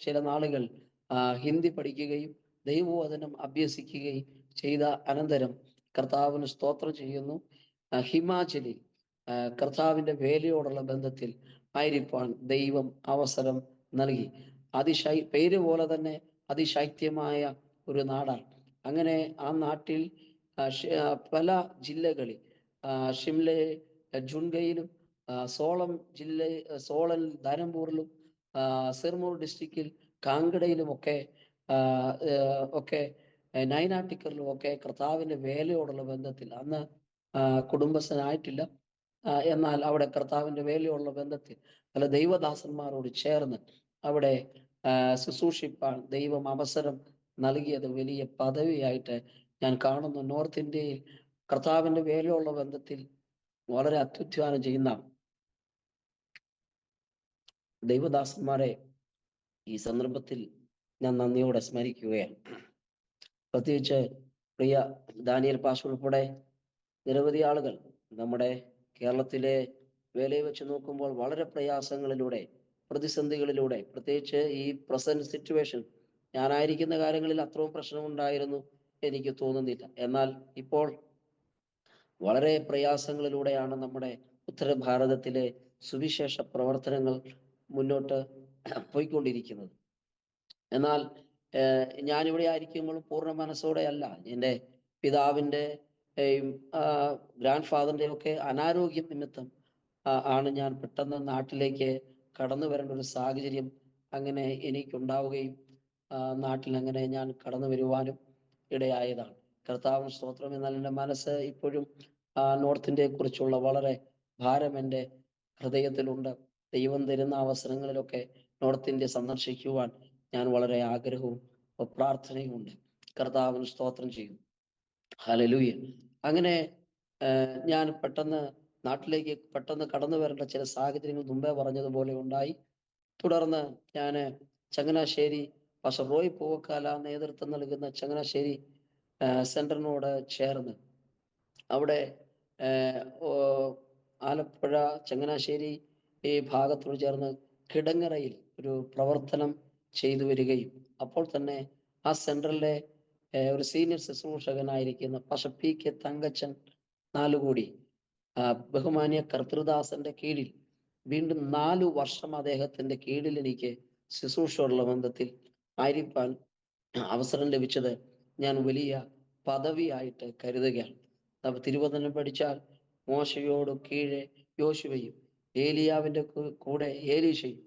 ചില നാളുകൾ ഹിന്ദി പഠിക്കുകയും ദൈവവചനം അഭ്യസിക്കുകയും ചെയ്ത അനന്തരം കർത്താവിന് സ്തോത്രം ചെയ്യുന്നു. ഹിമാചലിൽ കർത്താവിന്റെ വേലയോടുള്ള ബന്ധത്തിൽ ആയിരിക്കാൻ ദൈവം അവസരം നൽകി. പേര് പോലെ തന്നെ അതിശൈത്യമായ ഒരു നാടാണ്. അങ്ങനെ ആ നാട്ടിൽ പല ജില്ലകളിൽ ഷിംല ജുൻഗയിലും സോളൻ ധരംപൂരിലും സിർമൂർ ഡിസ്ട്രിക്റ്റിൽ കാങ്കടയിലും ഒക്കെ നൈനാട്ടിക്കറിലും ഒക്കെ കർത്താവിന്റെ വേലയോടുള്ള ബന്ധത്തിൽ അന്ന് കുടുംബസ്ഥനായിട്ടില്ല, എന്നാൽ അവിടെ കർത്താവിന്റെ വേലയോടുള്ള ബന്ധത്തിൽ പല ദൈവദാസന്മാരോട് ചേർന്ന് അവിടെ ശുശ്രൂഷിപ്പാൻ ദൈവം അവസരം നൽകിയത് വലിയ പദവിയായിട്ട് ഞാൻ കാണുന്നു. നോർത്ത് ഇന്ത്യയിൽ കർത്താവിന്റെ വേലയുള്ള ബന്ധത്തിൽ വളരെ അത്യുത്ഥാനം ചെയ്യുന്ന ദൈവദാസന്മാരെ ഈ സന്ദർഭത്തിൽ ഞാൻ നന്ദിയോടെ സ്മരിക്കുകയാണ്. പ്രത്യേകിച്ച് പ്രിയ ദാനിയേൽ പാസ്റ്റർ ഉൾപ്പെടെ നിരവധി ആളുകൾ നമ്മുടെ കേരളത്തിലെ വേലയെ വെച്ച് നോക്കുമ്പോൾ വളരെ പ്രയാസങ്ങളിലൂടെ, പ്രതിസന്ധികളിലൂടെ, പ്രത്യേകിച്ച് ഈ പ്രസന്റ് സിറ്റുവേഷൻ, ഞാനായിരിക്കുന്ന കാര്യങ്ങളിൽ അത്രയും പ്രശ്നമുണ്ടായിരുന്നു എനിക്ക് തോന്നുന്നില്ല. എന്നാൽ ഇപ്പോൾ വളരെ പ്രയാസങ്ങളിലൂടെയാണ് നമ്മുടെ ഉത്തര ഭാരതത്തിലെ സുവിശേഷ പ്രവർത്തനങ്ങൾ മുന്നോട്ട് പോയിക്കൊണ്ടിരിക്കുന്നത്. എന്നാൽ ഞാനിവിടെ ആയിരിക്കുമ്പോഴും പൂർണ്ണ മനസ്സോടെ അല്ല. എൻ്റെ പിതാവിൻ്റെ ഗ്രാൻഡ് ഫാദറിൻ്റെ ഒക്കെ അനാരോഗ്യം നിമിത്തം ആണ് ഞാൻ പെട്ടെന്ന് നാട്ടിലേക്ക് കടന്നു വരേണ്ട ഒരു സാഹചര്യം അങ്ങനെ എനിക്കുണ്ടാവുകയും നാട്ടിൽ അങ്ങനെ ഞാൻ കടന്നു വരുവാനും ഇടയായതാണ്. കർത്താവിന് സ്തോത്രം. എന്നാൽ എൻ്റെ മനസ്സ് ഇപ്പോഴും നോർത്ത് ഇന്ത്യയെ കുറിച്ചുള്ള വളരെ ഭാരം എൻ്റെ ഹൃദയത്തിലുണ്ട്. ദൈവം തരുന്ന അവസരങ്ങളിലൊക്കെ നോർത്ത് ഇന്ത്യ സന്ദർശിക്കുവാൻ ഞാൻ വളരെ ആഗ്രഹവും പ്രാർത്ഥനയും ഉണ്ട്. കർത്താവിന് സ്തോത്രം ചെയ്യും. ഹല്ലേലൂയ. അങ്ങനെ ഞാൻ നാട്ടിലേക്ക് പെട്ടെന്ന് കടന്നു വരേണ്ട ചില സാഹചര്യങ്ങൾ മുമ്പേ പറഞ്ഞതുപോലെ ഉണ്ടായി. തുടർന്ന് ഞാൻ ചങ്ങനാശ്ശേരി പാസ്റ്റർ റോയ് പൂവക്കാല നേതൃത്വം നൽകുന്ന ചങ്ങനാശ്ശേരി സെന്ററിനോട് ചേർന്ന് അവിടെ ആലപ്പുഴ ചങ്ങനാശ്ശേരി ഈ ഭാഗത്തോട് ചേർന്ന് കിടങ്ങറയിൽ ഒരു പ്രവർത്തനം ചെയ്തു വരികയും അപ്പോൾ തന്നെ ആ സെന്ററിലെ ഒരു സീനിയർ ശുശ്രൂഷകനായിരിക്കുന്ന പാസ്റ്റർ PK തങ്കച്ചൻ നാലുകൂടി ബഹുമാന്യ കർത്തൃദാസന്റെ കീഴിൽ വീണ്ടും 4 വർഷം അദ്ദേഹത്തിന്റെ കീഴിൽ എനിക്ക് ശുശ്രൂഷയുള്ള ബന്ധത്തിൽ ആയിരിക്കാൻ അവസരം ലഭിച്ചത് ഞാൻ വലിയ പദവിയായിട്ട് കരുതുകയാണ്. തിരുവചനം പഠിച്ചാൽ മോശയോട് കീഴെ യോശുവയും ഏലിയാവിന്റെ കൂടെ ഏലീശയും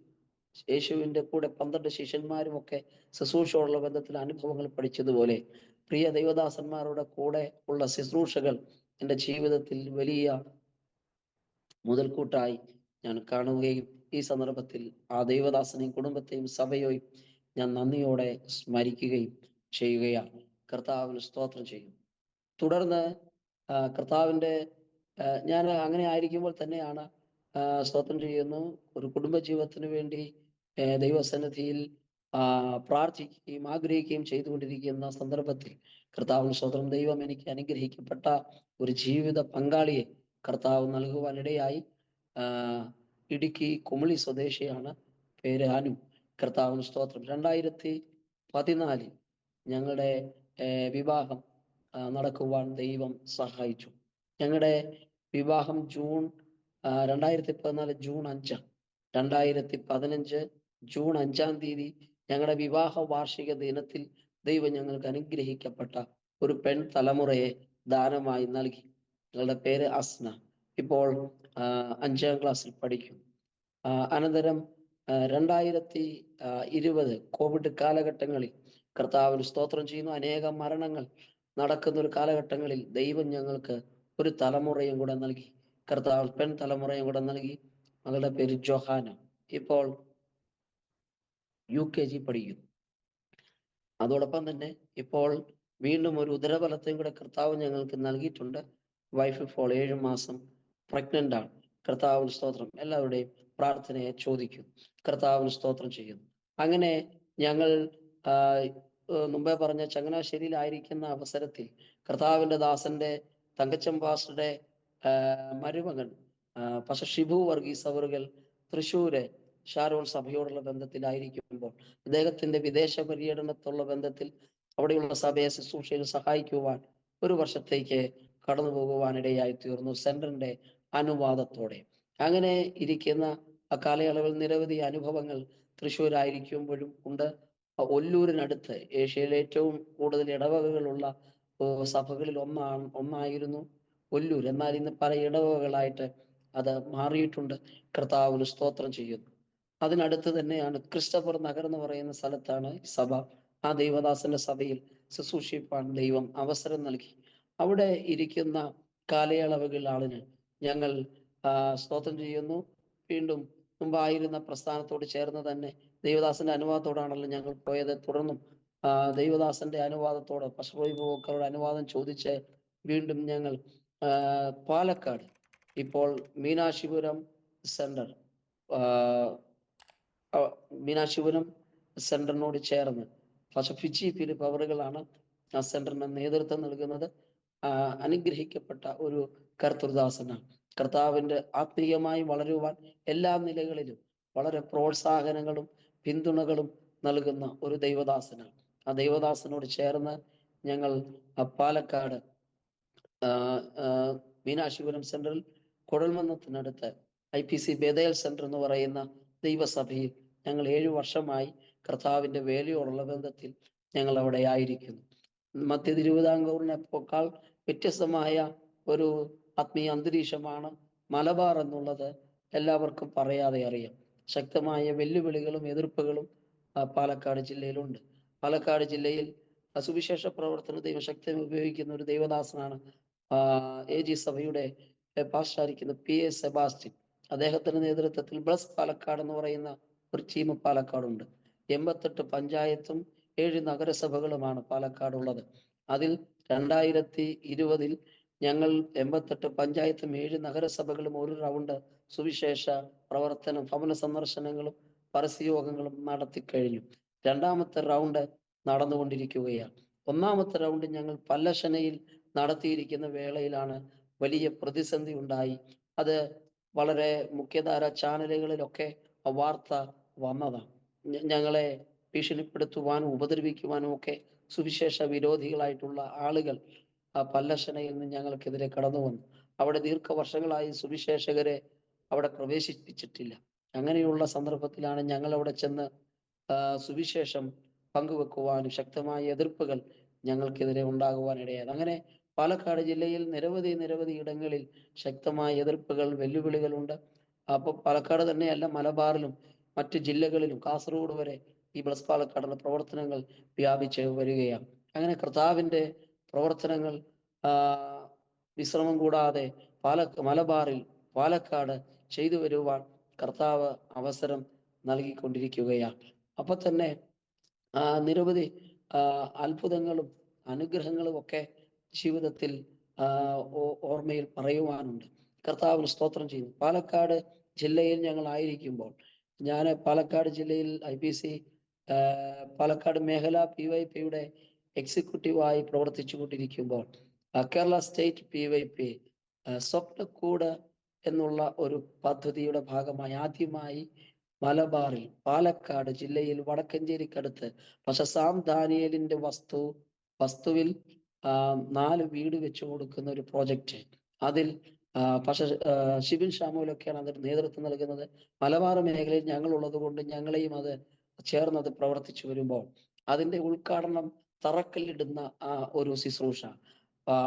യേശുവിന്റെ കൂടെ 12 ശിഷ്യന്മാരും ഒക്കെ ശുശ്രൂഷയുള്ള ബന്ധത്തിൽ അനുഭവങ്ങൾ പഠിച്ചതുപോലെ പ്രിയ ദൈവദാസന്മാരുടെ കൂടെ ഉള്ള ശുശ്രൂഷകൾ എൻ്റെ ജീവിതത്തിൽ വലിയ മുതൽക്കൂട്ടായി ഞാൻ കാണുകയും ഈ സന്ദർഭത്തിൽ ആ ദൈവദാസനെയും കുടുംബത്തെയും സഭയെയും ഞാൻ നന്ദിയോടെ സ്മരിക്കുകയും ചെയ്യുകയാണ്. കർത്താവിന് സ്തോത്രം ചെയ്യും. തുടർന്ന് കർത്താവിൻ്റെ ഞാൻ അങ്ങനെ ആയിരിക്കുമ്പോൾ തന്നെയാണ് സ്തോത്രം ചെയ്യുന്നു ഒരു കുടുംബജീവിതത്തിന് വേണ്ടി ദൈവസന്നിധിയിൽ പ്രാർത്ഥിക്കുകയും ആഗ്രഹിക്കുകയും ചെയ്തുകൊണ്ടിരിക്കുന്ന സന്ദർഭത്തിൽ കർത്താവിന് സ്തോത്രം, ദൈവം എനിക്ക് അനുഗ്രഹിക്കപ്പെട്ട ഒരു ജീവിത പങ്കാളിയെ കർത്താവ് നൽകുവാനിടയായി. ഇടുക്കി കുമളി സ്വദേശിയാണ്, പേര് അനു. കർത്താവിന് സ്തോത്രം. 2014 ഞങ്ങളുടെ വിവാഹം നടക്കുവാൻ ദൈവം സഹായിച്ചു. ഞങ്ങളുടെ വിവാഹം 2014 ജൂൺ 5. 2015 ജൂൺ 5-ാം തീയതി ഞങ്ങളുടെ വിവാഹ വാർഷിക ദിനത്തിൽ ദൈവം ഞങ്ങൾക്ക് അനുഗ്രഹിക്കപ്പെട്ട ഒരു പെൺ തലമുറയെ ദാനമായി നൽകി. ഞങ്ങളുടെ പേര് അസ്ന. ഇപ്പോൾ 5-ാം ക്ലാസ്സിൽ പഠിക്കും. അനന്തരം 2020 കോവിഡ് കാലഘട്ടങ്ങളിൽ കർത്താവിന് സ്തോത്രം ചെയ്യുന്നു, അനേകം മരണങ്ങൾ നടക്കുന്ന ഒരു കാലഘട്ടങ്ങളിൽ ദൈവം ഞങ്ങൾക്ക് ഒരു തലമുറയും കൂടെ നൽകി. കർത്താവ് പെൺ തലമുറയും കൂടെ നൽകി. മകളുടെ പേര് ജോഹാന. ഇപ്പോൾ UKG പഠിക്കുന്നു. അതോടൊപ്പം തന്നെ ഇപ്പോൾ വീണ്ടും ഒരു ഉദരഫലത്തെയും കൂടെ കർത്താവ് ഞങ്ങൾക്ക് നൽകിയിട്ടുണ്ട്. വൈഫ് ഇപ്പോൾ 7 മാസം പ്രഗ്നന്റ് ആണ്. കർത്താവിന് സ്തോത്രം. എല്ലാവരുടെയും പ്രാർത്ഥനയെ ചോദിക്കും. കർത്താവിന് സ്തോത്രം ചെയ്യുന്നു. അങ്ങനെ ഞങ്ങൾ മുമ്പേ പറഞ്ഞ ചങ്ങനാശ്ശേരിയിലായിരിക്കുന്ന അവസരത്തിൽ കർത്താവിന്റെ ദാസന്റെ തങ്കച്ചൻ പാസ്റ്ററുടെ മരുമകൻ പക്ഷെ ഷിബു വർഗീസ് അവറുകൾ തൃശ്ശൂര് ഷാരോൺ സഭയോടുള്ള ബന്ധത്തിലായിരിക്കുമ്പോൾ അദ്ദേഹത്തിന്റെ വിദേശ പര്യടനത്തുള്ള ബന്ധത്തിൽ അവിടെയുള്ള സഭയെ ശുശ്രൂഷയിൽ സഹായിക്കുവാൻ 1 വർഷത്തേക്ക് കടന്നു പോകുവാനിടയായി തീർന്നു, സെന്ററിന്റെ അനുവാദത്തോടെ. അങ്ങനെ ഇരിക്കുന്ന കാലയളവിൽ നിരവധി അനുഭവങ്ങൾ തൃശ്ശൂരായിരിക്കുമ്പോഴും ഉണ്ട്. ഒല്ലൂരിനടുത്ത് ഏഷ്യയിലെ ഏറ്റവും കൂടുതൽ ഇടവകകളുള്ള സഭകളിൽ ഒന്നായിരുന്നു ഒല്ലൂർ. എന്നാൽ ഇന്ന് പല ഇടവകകളായിട്ട് അത് മാറിയിട്ടുണ്ട്. കർത്താവിന് സ്തോത്രം ചെയ്യുന്നു. അതിനടുത്ത് തന്നെയാണ് ക്രിസ്റ്റഫർ നഗർ എന്ന് പറയുന്ന സ്ഥലത്താണ് സഭ. ആ ദൈവദാസന്റെ സഭയിൽ ശുശ്രൂഷിപ്പാൻ ദൈവം അവസരം നൽകി. അവിടെ ഇരിക്കുന്ന കാലയളവുകളിലാണ് ഞങ്ങൾ സ്തോത്രം ചെയ്യുന്നു. വീണ്ടും മുമ്പായിരുന്ന പ്രസ്ഥാനത്തോട് ചേർന്ന് തന്നെ ദൈവദാസന്റെ അനുവാദത്തോടാണല്ലോ ഞങ്ങൾ പോയത്. തുടർന്നും ദൈവദാസന്റെ അനുവാദത്തോടെ പശുപോക്കറുടെ അനുവാദം ചോദിച്ച് വീണ്ടും ഞങ്ങൾ പാലക്കാട് ഇപ്പോൾ മീനാക്ഷിപുരം സെന്റർ മീനാക്ഷിപുരം സെന്ററിനോട് ചേർന്ന് ഫിജി ഫിലിപ്പ് അവറുകളാണ് ആ സെന്ററിന് നേതൃത്വം നൽകുന്നത്. അനുഗ്രഹിക്കപ്പെട്ട ഒരു കർത്തൃദാസനാണ്. കർത്താവിന്റെ ആത്മീയമായി വളരുവാൻ എല്ലാ നിലകളിലും വളരെ പ്രോത്സാഹനങ്ങളും പിന്തുണകളും നൽകുന്ന ഒരു ദൈവദാസനാണ്. ആ ദൈവദാസനോട് ചേർന്ന് ഞങ്ങൾ പാലക്കാട് മീനാക്ഷിപുരം സെന്ററിൽ കുഴൽമന്നത്തിനടുത്ത് IPC ബേതേൽ സെന്റർ എന്ന് പറയുന്ന ദൈവസഭയിൽ ഞങ്ങൾ 7 വർഷമായി കർത്താവിന്റെ വേലയോടുള്ള ബന്ധത്തിൽ ഞങ്ങൾ അവിടെ ആയിരിക്കുന്നു. മധ്യ തിരുവിതാംകൂറിനെക്കാൾ വ്യത്യസ്തമായ ഒരു ആത്മീയ അന്തരീക്ഷമാണ് മലബാർ എന്നുള്ളത് എല്ലാവർക്കും പറയാതെ അറിയാം. ശക്തമായ വെല്ലുവിളികളും എതിർപ്പുകളും പാലക്കാട് ജില്ലയിലുണ്ട്. പാലക്കാട് ജില്ലയിൽ സുവിശേഷ പ്രവർത്തന ദൈവശക്തി ഉപയോഗിക്കുന്ന ഒരു ദൈവദാസനാണ് AG സഭയുടെ പാസ്റ്ററായിരിക്കുന്ന PA സെബാസ്റ്റ്യൻ. അദ്ദേഹത്തിന്റെ നേതൃത്വത്തിൽ ബ്ലസ് പാലക്കാട് എന്ന് പറയുന്ന ഒരു ടീം പാലക്കാടുണ്ട്. 88 പഞ്ചായത്തും 7 നഗരസഭകളുമാണ് പാലക്കാട് ഉള്ളത്. അതിൽ 2020 ഞങ്ങൾ 88 പഞ്ചായത്തും 7 നഗരസഭകളും ഒരു റൗണ്ട് സുവിശേഷ പ്രവർത്തനം, ഭവന സന്ദർശനങ്ങളും പരസ്യയോഗങ്ങളും നടത്തി കഴിഞ്ഞു. 2ാമത്തെ റൗണ്ട് നടന്നുകൊണ്ടിരിക്കുകയാണ്. 1ാമത്തെ റൗണ്ട് ഞങ്ങൾ പല്ലശനയിൽ നടത്തിയിരിക്കുന്ന വേളയിലാണ് വലിയ പ്രതിസന്ധി ഉണ്ടായി. അത് വളരെ മുഖ്യധാര ചാനലുകളിലൊക്കെ വാർത്ത വന്നതാണ്. ഞങ്ങളെ ഭീഷണിപ്പെടുത്തുവാനും ഉപദ്രവിക്കുവാനും ഒക്കെ സുവിശേഷ വിരോധികളായിട്ടുള്ള ആളുകൾ പല്ലശനയിൽ നിന്ന് ഞങ്ങൾക്കെതിരെ കടന്നു വന്നു. അവിടെ ദീർഘവർഷങ്ങളായി സുവിശേഷകരെ അവിടെ പ്രവേശിപ്പിച്ചിട്ടില്ല. അങ്ങനെയുള്ള സന്ദർഭത്തിലാണ് ഞങ്ങൾ അവിടെ ചെന്ന് സുവിശേഷം പങ്കുവെക്കുവാനും ശക്തമായ എതിർപ്പുകൾ ഞങ്ങൾക്കെതിരെ ഉണ്ടാകുവാനിടയായത്. അങ്ങനെ പാലക്കാട് ജില്ലയിൽ നിരവധി ഇടങ്ങളിൽ ശക്തമായ എതിർപ്പുകൾ, വെല്ലുവിളികളുണ്ട്. അപ്പൊ പാലക്കാട് തന്നെയല്ല, മലബാറിലും മറ്റു ജില്ലകളിലും കാസർഗോഡ് വരെ ഈ ബ്ലസ് പാലക്കാടിന്റെ പ്രവർത്തനങ്ങൾ വ്യാപിച്ച് വരികയാണ്. അങ്ങനെ കർത്താവിന്റെ പ്രവർത്തനങ്ങൾ വിശ്രമം കൂടാതെ മലബാറിൽ പാലക്കാട് ചെയ്തു വരുവാൻ കർത്താവ് അവസരം നൽകിക്കൊണ്ടിരിക്കുകയാണ്. അപ്പൊ തന്നെ നിരവധി അത്ഭുതങ്ങളും അനുഗ്രഹങ്ങളും ഒക്കെ ജീവിതത്തിൽ ഓർമ്മയിൽ പറയുവാനുണ്ട്. കർത്താവിന് സ്തോത്രം ചെയ്യുന്നു. പാലക്കാട് ജില്ലയിൽ ഞങ്ങൾ ആയിരിക്കുമ്പോൾ, ഞാൻ പാലക്കാട് ജില്ലയിൽ IPC പാലക്കാട് മേഖല PYPയുടെ എക്സിക്യൂട്ടീവായി പ്രവർത്തിച്ചു കൊണ്ടിരിക്കുമ്പോൾ കേരള സ്റ്റേറ്റ് PYP സ്വപ്നക്കൂട് എന്നുള്ള ഒരു പദ്ധതിയുടെ ഭാഗമായി ആദ്യമായി മലബാറിൽ പാലക്കാട് ജില്ലയിൽ വടക്കഞ്ചേരിക്കടുത്ത് പക്ഷെ സാം ദാനിയേലിന്റെ വസ്തുവിൽ 4 വീട് വെച്ചു കൊടുക്കുന്ന ഒരു പ്രോജക്റ്റ്. അതിൽ പക്ഷെ ഷിബിൻ ഷാമുലൊക്കെയാണ് അതിന് നേതൃത്വം നൽകുന്നത്. മലബാർ മേഖലയിൽ ഞങ്ങൾ ഉള്ളത് കൊണ്ട് ഞങ്ങളെയും അത് ചേർന്നത് പ്രവർത്തിച്ചു വരുമ്പോൾ അതിന്റെ ഉദ്ഘാടനം തറക്കല്ലിടുന്ന ഒരു ശുശ്രൂഷ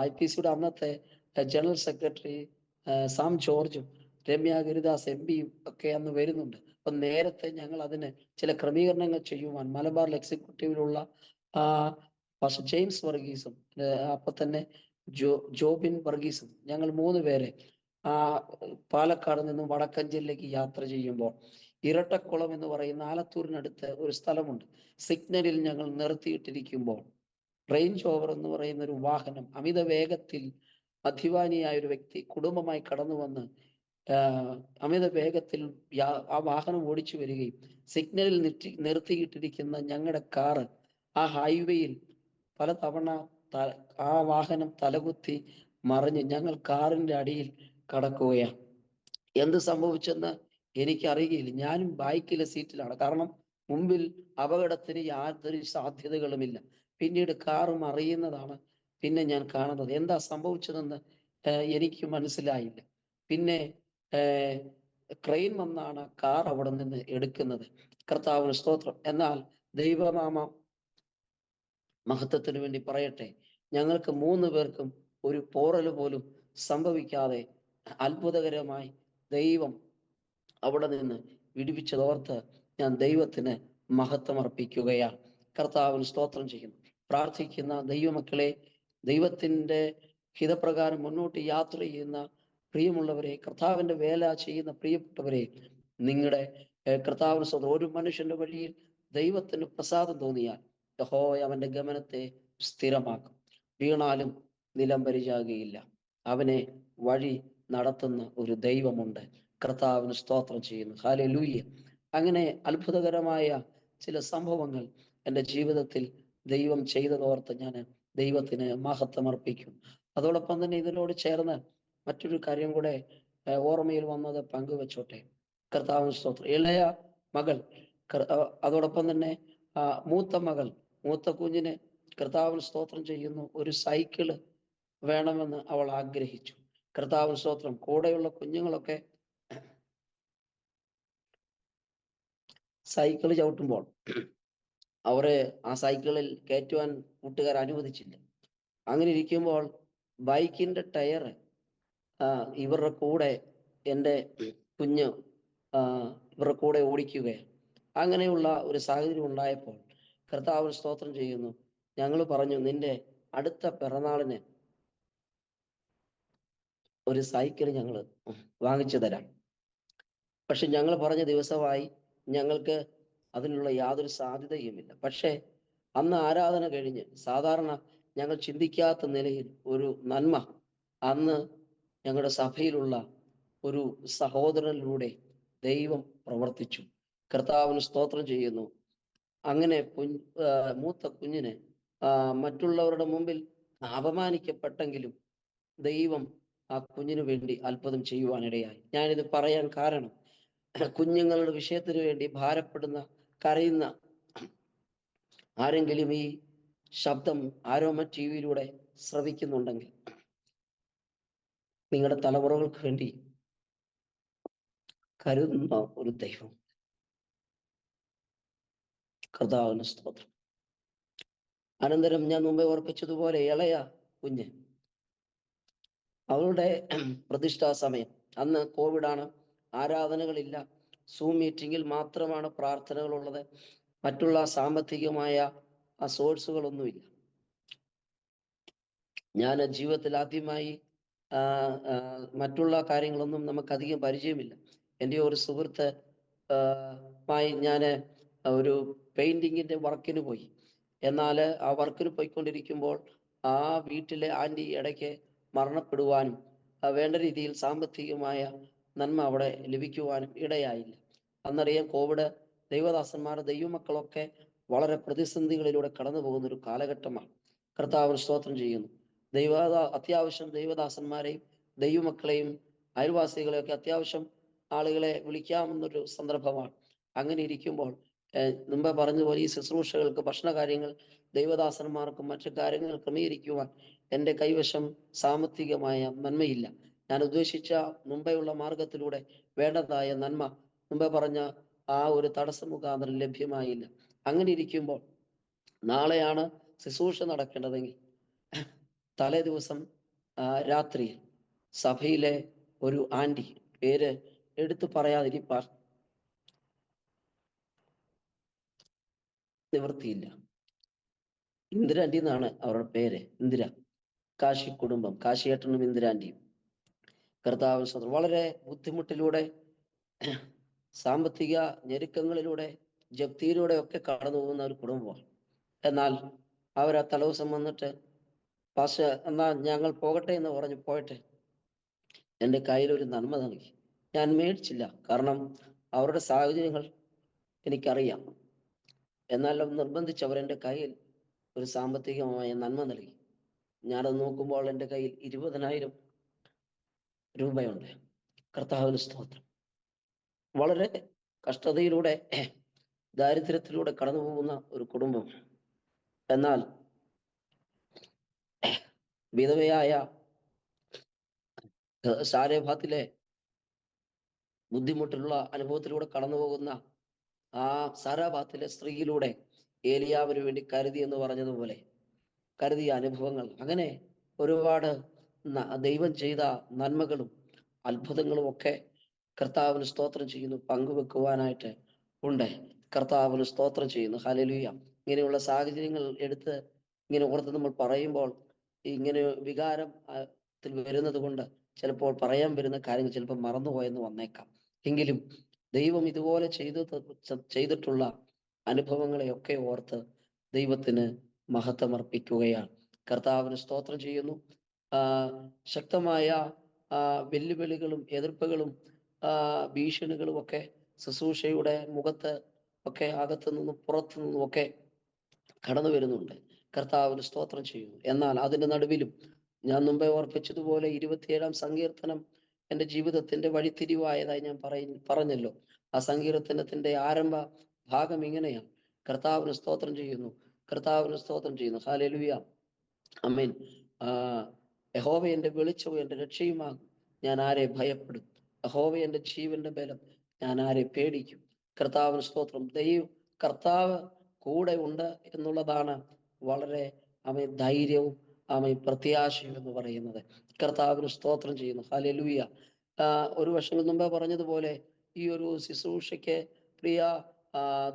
IPCയുടെ അന്നത്തെ ജനറൽ സെക്രട്ടറി സാം ജോർജും രമ്യ ഗിരിദാസ് MP ഒക്കെ അന്ന് വരുന്നുണ്ട്. അപ്പൊ നേരത്തെ ഞങ്ങൾ അതിന് ചില ക്രമീകരണങ്ങൾ ചെയ്യുവാൻ മലബാർ എക്സിക്യൂട്ടീവിലുള്ള പക്ഷെ ജെയിംസ് വർഗീസും അപ്പൊ തന്നെ ജോബിൻ വർഗീസും ഞങ്ങൾ 3 പേരെ ആ പാലക്കാട് നിന്നും വടക്കഞ്ചേരിയിലേക്ക് യാത്ര ചെയ്യുമ്പോൾ ഇരട്ടക്കുളം എന്ന് പറയുന്ന ആലത്തൂരിനടുത്ത് ഒരു സ്ഥലമുണ്ട്. സിഗ്നലിൽ ഞങ്ങൾ നിർത്തിയിട്ടിരിക്കുമ്പോൾ റേഞ്ച് ഓവർ എന്ന് പറയുന്ന ഒരു വാഹനം അമിത വേഗത്തിൽ അധിവാനിയായ ഒരു വ്യക്തി കുടുംബമായി കടന്നു വന്ന് അമിത വേഗത്തിൽ ആ വാഹനം ഓടിച്ചു വരികയും സിഗ്നലിൽ നിർത്തിയിട്ടിരിക്കുന്ന ഞങ്ങളുടെ കാറ് ആ ഹൈവേയിൽ പലതവണ ആ വാഹനം തലകുത്തി മറിഞ്ഞ് ഞങ്ങൾ കാറിന്റെ അടിയിൽ കടക്കുകയാണ്. എന്ത് സംഭവിച്ചെന്ന് എനിക്കറിയില്ല. ഞാനും ബൈക്കിലെ സീറ്റിലാണ്. കാരണം മുമ്പിൽ അപകടത്തിന് യാതൊരു സാധ്യതകളുമില്ല. പിന്നീട് കാറ് മറിയുന്നതാണ് പിന്നെ ഞാൻ കാണുന്നത്. എന്താ സംഭവിച്ചതെന്ന് എനിക്ക് മനസ്സിലായില്ല. പിന്നെ ക്രെയിൻ വന്നാണ് കാർ അവിടെ നിന്ന് എടുക്കുന്നത്. കർത്താവിന് സ്തോത്രം. എന്നാൽ ദൈവനാമ മഹത്വത്തിന് വേണ്ടി പറയട്ടെ, ഞങ്ങൾക്ക് 3 പേർക്കും ഒരു പോറൽ പോലും സംഭവിക്കാതെ അത്ഭുതകരമായി ദൈവം അവിടെ നിന്ന് വിടുവിച്ചതോർത്ത് ഞാൻ ദൈവത്തിന് മഹത്വം അർപ്പിക്കുകയാണ്. കർത്താവിന് സ്തോത്രം ചെയ്യുന്നു. പ്രാർത്ഥിക്കുന്ന ദൈവമക്കളെ, ദൈവത്തിൻ്റെ ഹിതപ്രകാരം മുന്നോട്ട് യാത്ര ചെയ്യുന്ന പ്രിയമുള്ളവരെ, കർത്താവിന്റെ വേല ചെയ്യുന്ന പ്രിയപ്പെട്ടവരെ, നിങ്ങളുടെ കർത്താവിന് സ്തോത്രം. ഒരു മനുഷ്യന്റെ വഴിയിൽ ദൈവത്തിന് പ്രസാദം തോന്നിയാൽ യഹോവ അവന്റെ ഗമനത്തെ സ്ഥിരമാക്കും. വീണാലും നിലം പരിചാകുകയില്ല. അവനെ വഴി നടത്തുന്ന ഒരു ദൈവമുണ്ട്. കർത്താവിന് സ്തോത്രം ചെയ്യുന്നു. ഹല്ലേലൂയ. അങ്ങനെ അത്ഭുതകരമായ ചില സംഭവങ്ങൾ എൻ്റെ ജീവിതത്തിൽ ദൈവം ചെയ്തതോർത്ത് ഞാൻ ദൈവത്തിന് മഹത്വം അർപ്പിക്കും. അതോടൊപ്പം തന്നെ ഇതിനോട് ചേർന്ന് മറ്റൊരു കാര്യം കൂടെ ഓർമ്മയിൽ വന്നത് പങ്കുവെച്ചോട്ടെ. കർത്താവിന് സ്തോത്രം. ഇളയ മകൾ, അതോടൊപ്പം തന്നെ മൂത്ത മകൾ, മൂത്ത കുഞ്ഞിന് കർത്താവിന് സ്തോത്രം ചെയ്യുന്നു, ഒരു സൈക്കിള് വേണമെന്ന് അവൾ ആഗ്രഹിച്ചു. കർത്താവിന് സ്തോത്രം. കൂടെയുള്ള കുഞ്ഞുങ്ങളൊക്കെ സൈക്കിള് ചവിട്ടുമ്പോൾ അവരെ ആ സൈക്കിളിൽ കയറ്റുവാൻ കൂട്ടുകാർ അനുവദിച്ചില്ല. അങ്ങനെ ഇരിക്കുമ്പോൾ ബൈക്കിന്റെ ടയർ ഇവരുടെ കൂടെ എൻ്റെ കുഞ്ഞ് ഇവരുടെ കൂടെ ഓടിക്കുകയാണ്. അങ്ങനെയുള്ള ഒരു സാഹചര്യം ഉണ്ടായപ്പോൾ കർത്താവിന് സ്തോത്രം ചെയ്യുന്നു. ഞങ്ങൾ പറഞ്ഞു, നിന്റെ അടുത്ത പിറന്നാളിന് ഒരു സൈക്കിൾ ഞങ്ങൾ വാങ്ങിച്ചു തരാം. പക്ഷെ ഞങ്ങൾ പറഞ്ഞ ദിവസമായി ഞങ്ങൾക്ക് അതിനുള്ള യാതൊരു സാധ്യതയുമില്ല. പക്ഷേ അന്ന് ആരാധന കഴിഞ്ഞ് സാധാരണ ഞങ്ങൾ ചിന്തിക്കാത്ത നിലയിൽ ഒരു നന്മ അന്ന് ഞങ്ങളുടെ സഭയിലുള്ള ഒരു സഹോദരനിലൂടെ ദൈവം പ്രവർത്തിച്ചു. കർത്താവിന് സ്തോത്രം ചെയ്യുന്നു. അങ്ങനെ മൂത്ത കുഞ്ഞിന് മറ്റുള്ളവരുടെ മുമ്പിൽ അപമാനിക്കപ്പെട്ടെങ്കിലും ദൈവം ആ കുഞ്ഞിനു വേണ്ടി അത്ഭുതം ചെയ്യുവാനിടയായി. ഞാനിത് പറയാൻ കാരണം, കുഞ്ഞുങ്ങളുടെ വിഷയത്തിന് വേണ്ടി ഭാരപ്പെടുന്ന, കരയുന്ന ആരെങ്കിലും ഈ ശബ്ദം ആരോമ ടിവിയിലൂടെ ശ്രവിക്കുന്നുണ്ടെങ്കിൽ, നിങ്ങളുടെ തലമുറകൾക്ക് വേണ്ടി കരുതുന്ന ഒരു ദൈവം. കർത്താവിന് സ്തോത്രം. അനന്തരം ഞാൻ മുമ്പേ ഓർപ്പിച്ചതുപോലെ ഇളയ കുഞ്ഞ്, അവളുടെ പ്രതിഷ്ഠാ സമയം, അന്ന് കോവിഡാണ്, ആരാധനകളില്ല, സൂം മീറ്റിങ്ങിൽ മാത്രമാണ് പ്രാർത്ഥനകളുള്ളത്. മറ്റുള്ള സാമ്പത്തികമായ സോഴ്സുകളൊന്നുമില്ല. ഞാൻ ജീവിതത്തിൽ ആദ്യമായി മറ്റുള്ള കാര്യങ്ങളൊന്നും നമുക്കധികം പരിചയമില്ല. എൻ്റെ ഒരു സുഹൃത്ത് മായി ഞാൻ ഒരു പെയിന്റിങ്ങിന്റെ വർക്കിന് പോയി. എന്നാൽ ആ വർക്കിന് പോയിക്കൊണ്ടിരിക്കുമ്പോൾ ആ വീട്ടിലെ ആൻറ്റി ഇടയ്ക്ക് മരണപ്പെടുവാനും വേണ്ട രീതിയിൽ സാമ്പത്തികമായ നന്മ അവിടെ ലഭിക്കുവാനും ഇടയായില്ല. അന്നറിയാം, കോവിഡ് ദൈവദാസന്മാർ, ദൈവമക്കളൊക്കെ വളരെ പ്രതിസന്ധികളിലൂടെ കടന്നു പോകുന്ന ഒരു കാലഘട്ടമാണ്. കർത്താവിന് സ്തോത്രം ചെയ്യുന്നു. അത്യാവശ്യം ദൈവദാസന്മാരെയും ദൈവമക്കളെയും അയൽവാസികളെയൊക്കെ അത്യാവശ്യം ആളുകളെ വിളിക്കാമെന്നൊരു സന്ദർഭമാണ്. അങ്ങനെ ഇരിക്കുമ്പോൾ മുമ്പ് പറഞ്ഞതുപോലെ ഈ ശുശ്രൂഷകൾക്ക്, ഭക്ഷണ കാര്യങ്ങൾ, ദൈവദാസന്മാർക്കും മറ്റു കാര്യങ്ങൾ ക്രമീകരിക്കുവാൻ എൻ്റെ കൈവശം സാമ്പത്തികമായ നന്മയില്ല. ഞാൻ ഉദ്ദേശിച്ച മുമ്പെയുള്ള മാർഗത്തിലൂടെ വേണ്ടതായ നന്മ മുമ്പേ പറഞ്ഞ ആ ഒരു തടസ്സം മുഖാന്തരം ലഭ്യമായില്ല. അങ്ങനെ ഇരിക്കുമ്പോൾ നാളെയാണ് ശുശ്രൂഷ നടക്കേണ്ടതെങ്കിൽ തലേ ദിവസം രാത്രിയിൽ സഭയിലെ ഒരു ആൻറ്റി, പേര് എടുത്തു പറയാതിരിപ്പാൻ നിവൃത്തിയില്ല, ഇന്ദിരാൻറ്റി എന്നാണ് അവരുടെ പേര്. ഇന്ദിര, കാശി കുടുംബം, കാശിയേട്ടനും ഇന്ദിരാൻറ്റിയും. കർത്താവിന് സ്തോത്രം. വളരെ ബുദ്ധിമുട്ടിലൂടെ, സാമ്പത്തിക ഞെരുക്കങ്ങളിലൂടെ, ജപ്തിയിലൂടെ ഒക്കെ കടന്നു പോകുന്ന ഒരു കുടുംബമാണ്. എന്നാൽ അവർ ആ തലേദിവസം വന്നിട്ട്, പാസ്റ്റർ എന്നാ ഞങ്ങൾ പോകട്ടെ എന്ന് പറഞ്ഞു പോയിട്ട് എൻ്റെ കയ്യിൽ ഒരു നന്മ നൽകി. ഞാൻ മേടിച്ചില്ല, കാരണം അവരുടെ സാഹചര്യങ്ങൾ എനിക്കറിയാം. എന്നാലും നിർബന്ധിച്ച് അവർ എൻ്റെ കയ്യിൽ ഒരു സാമ്പത്തികമായ നന്മ നൽകി. ഞാനത് നോക്കുമ്പോൾ എൻ്റെ കയ്യിൽ 20,000 രൂപയുണ്ട്. കർത്താവിന് സ്തോത്രം. വളരെ കഷ്ടതയിലൂടെ, ദാരിദ്ര്യത്തിലൂടെ കടന്നു പോകുന്ന ഒരു കുടുംബം. എന്നാൽ വിധവയായ സാരേഭാത്തിലെ ബുദ്ധിമുട്ടുള്ള അനുഭവത്തിലൂടെ കടന്നു പോകുന്ന ആ സാരാഭാത്തിലെ സ്ത്രീയിലൂടെ ഏലിയാവിന് വേണ്ടി കരുതി എന്ന് പറഞ്ഞതുപോലെ കരുതിയ അനുഭവങ്ങൾ, അങ്ങനെ ഒരുപാട് ദൈവം ചെയ്ത നന്മകളും അത്ഭുതങ്ങളും ഒക്കെ കർത്താവിന് സ്തോത്രം ചെയ്യുന്നു, പങ്കുവെക്കുവാനായിട്ട് ഉണ്ട്. കർത്താവിന് സ്തോത്രം ചെയ്യുന്നു. ഹല്ലേലൂയ. ഇങ്ങനെയുള്ള സാഹചര്യങ്ങൾ എടുത്ത് ഇങ്ങനെ ഓർത്ത് നമ്മൾ പറയുമ്പോൾ ഇങ്ങനെ വികാരം വരുന്നത് കൊണ്ട് ചിലപ്പോൾ പറയാൻ വരുന്ന കാര്യങ്ങൾ ചിലപ്പോൾ മറന്നുപോയെന്ന് വന്നേക്കാം. എങ്കിലും ദൈവം ഇതുപോലെ ചെയ്തിട്ടുള്ള അനുഭവങ്ങളെയൊക്കെ ഓർത്ത് ദൈവത്തിന് മഹത്വം അർപ്പിക്കുകയാണ്. കർത്താവിന് സ്തോത്രം ചെയ്യുന്നു. ശക്തമായ വെല്ലുവിളികളും എതിർപ്പുകളും ഭീഷണികളും ഒക്കെ ശുശ്രൂഷയുടെ മുഖത്ത് ഒക്കെ, അകത്തു നിന്നും പുറത്തു നിന്നും ഒക്കെ കടന്നു വരുന്നുണ്ട്. കർത്താവിന് സ്തോത്രം ചെയ്യുന്നു. എന്നാൽ അതിന്റെ നടുവിലും ഞാൻ മുമ്പേ ഓർപ്പിച്ചതുപോലെ 27-ാം സങ്കീർത്തനം എൻ്റെ ജീവിതത്തിന്റെ വഴിത്തിരിവായതായി ഞാൻ പറഞ്ഞല്ലോ. ആ സങ്കീർത്തനത്തിന്റെ ആരംഭ ഭാഗം ഇങ്ങനെയാണ്: കർത്താവിന് സ്തോത്രം ചെയ്യുന്നു, കർത്താവിന് സ്തോത്രം ചെയ്യുന്നു. ഹല്ലേലൂയ, ആമേൻ. യഹോവ എൻ്റെ വെളിച്ചവും എൻ്റെ രക്ഷയുമാകും, ഞാൻ ആരെ ഭയപ്പെടും? യഹോവ എൻ്റെ ജീവന്റെ ബലം, ഞാൻ ആരെ പേടിക്കും? കർത്താവിന് സ്തോത്രം. കർത്താവ് കൂടെ ഉണ്ട് എന്നുള്ളതാണ് വളരെ ധൈര്യവും പ്രത്യാശയും എന്ന് പറയുന്നത്. കർത്താവിന് സ്തോത്രം ചെയ്യുന്നു. ഹല്ലേലൂയ. ഒരു വർഷങ്ങൾ മുമ്പേ പറഞ്ഞതുപോലെ ഈ ഒരു ശുശ്രൂഷയ്ക്ക് പ്രിയ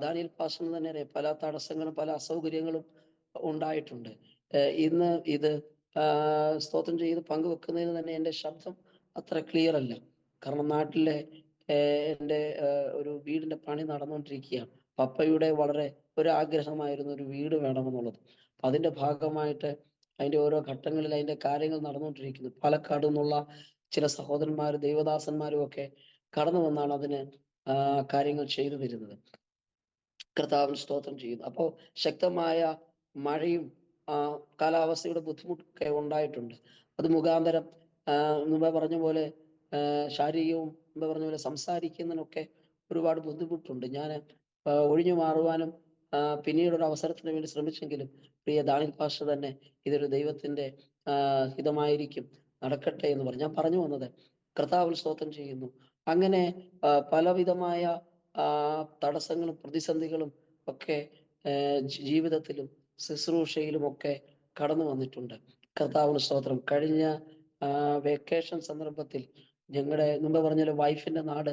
ദാനിയേൽ പാസ്റ്ററിന് തന്നെ പല തടസ്സങ്ങളും പല അസൗകര്യങ്ങളും ഉണ്ടായിട്ടുണ്ട്. ഇന്ന് ഇത് സ്തോത്രം ചെയ്ത് പങ്കുവെക്കുന്നതിന് തന്നെ എൻ്റെ ശബ്ദം അത്ര ക്ലിയർ അല്ല. കാരണം നാട്ടിലെ എൻ്റെ ഒരു വീടിന്റെ പണി നടന്നുകൊണ്ടിരിക്കുകയാണ്. പപ്പയുടെ വളരെ ഒരാഗ്രഹമായിരുന്നു ഒരു വീട് വേണമെന്നുള്ളത്. അതിന്റെ ഭാഗമായിട്ട് അതിന്റെ ഓരോ ഘട്ടങ്ങളിൽ അതിന്റെ കാര്യങ്ങൾ നടന്നുകൊണ്ടിരിക്കുന്നു. പാലക്കാട് നിന്നുള്ള ചില സഹോദരന്മാരും ദൈവദാസന്മാരും ഒക്കെ കടന്നു വന്നാണ് അതിന് കാര്യങ്ങൾ ചെയ്തു തരുന്നത്. കർത്താവിന് സ്തോത്രം ചെയ്യുന്നു. അപ്പോൾ ശക്തമായ മഴയും കാലാവസ്ഥയുടെ ബുദ്ധിമുട്ടൊക്കെ ഉണ്ടായിട്ടുണ്ട്. അത് മുഖാന്തരം മുമ്പേ പറഞ്ഞ പോലെ ശാരീരികവും മുമ്പേ പറഞ്ഞ പോലെ സംസാരിക്കുന്നതിനൊക്കെ ഒരുപാട് ബുദ്ധിമുട്ടുണ്ട്. ഞാൻ ഒഴിഞ്ഞു മാറുവാനും പിന്നീടൊരു അവസരത്തിന് വേണ്ടി ശ്രമിച്ചെങ്കിലും പ്രിയ ദാനിയേൽ പാസ്റ്റർ തന്നെ ഇതൊരു ദൈവത്തിന്റെ ഹിതമായിരിക്കും, നടക്കട്ടെ എന്ന് പറഞ്ഞു. ഞാൻ പറഞ്ഞു വന്നത് കർത്താവിൽ സ്തോത്രം ചെയ്യുന്നു. അങ്ങനെ പലവിധമായ തടസ്സങ്ങളും പ്രതിസന്ധികളും ഒക്കെ ജീവിതത്തിലും ശുശ്രൂഷയിലും ഒക്കെ കടന്നു വന്നിട്ടുണ്ട്. കർത്താവിന് സ്തോത്രം. കഴിഞ്ഞ വെക്കേഷൻ സന്ദർഭത്തിൽ ഞങ്ങളുടെ മുമ്പ് പറഞ്ഞ വൈഫിന്റെ നാട്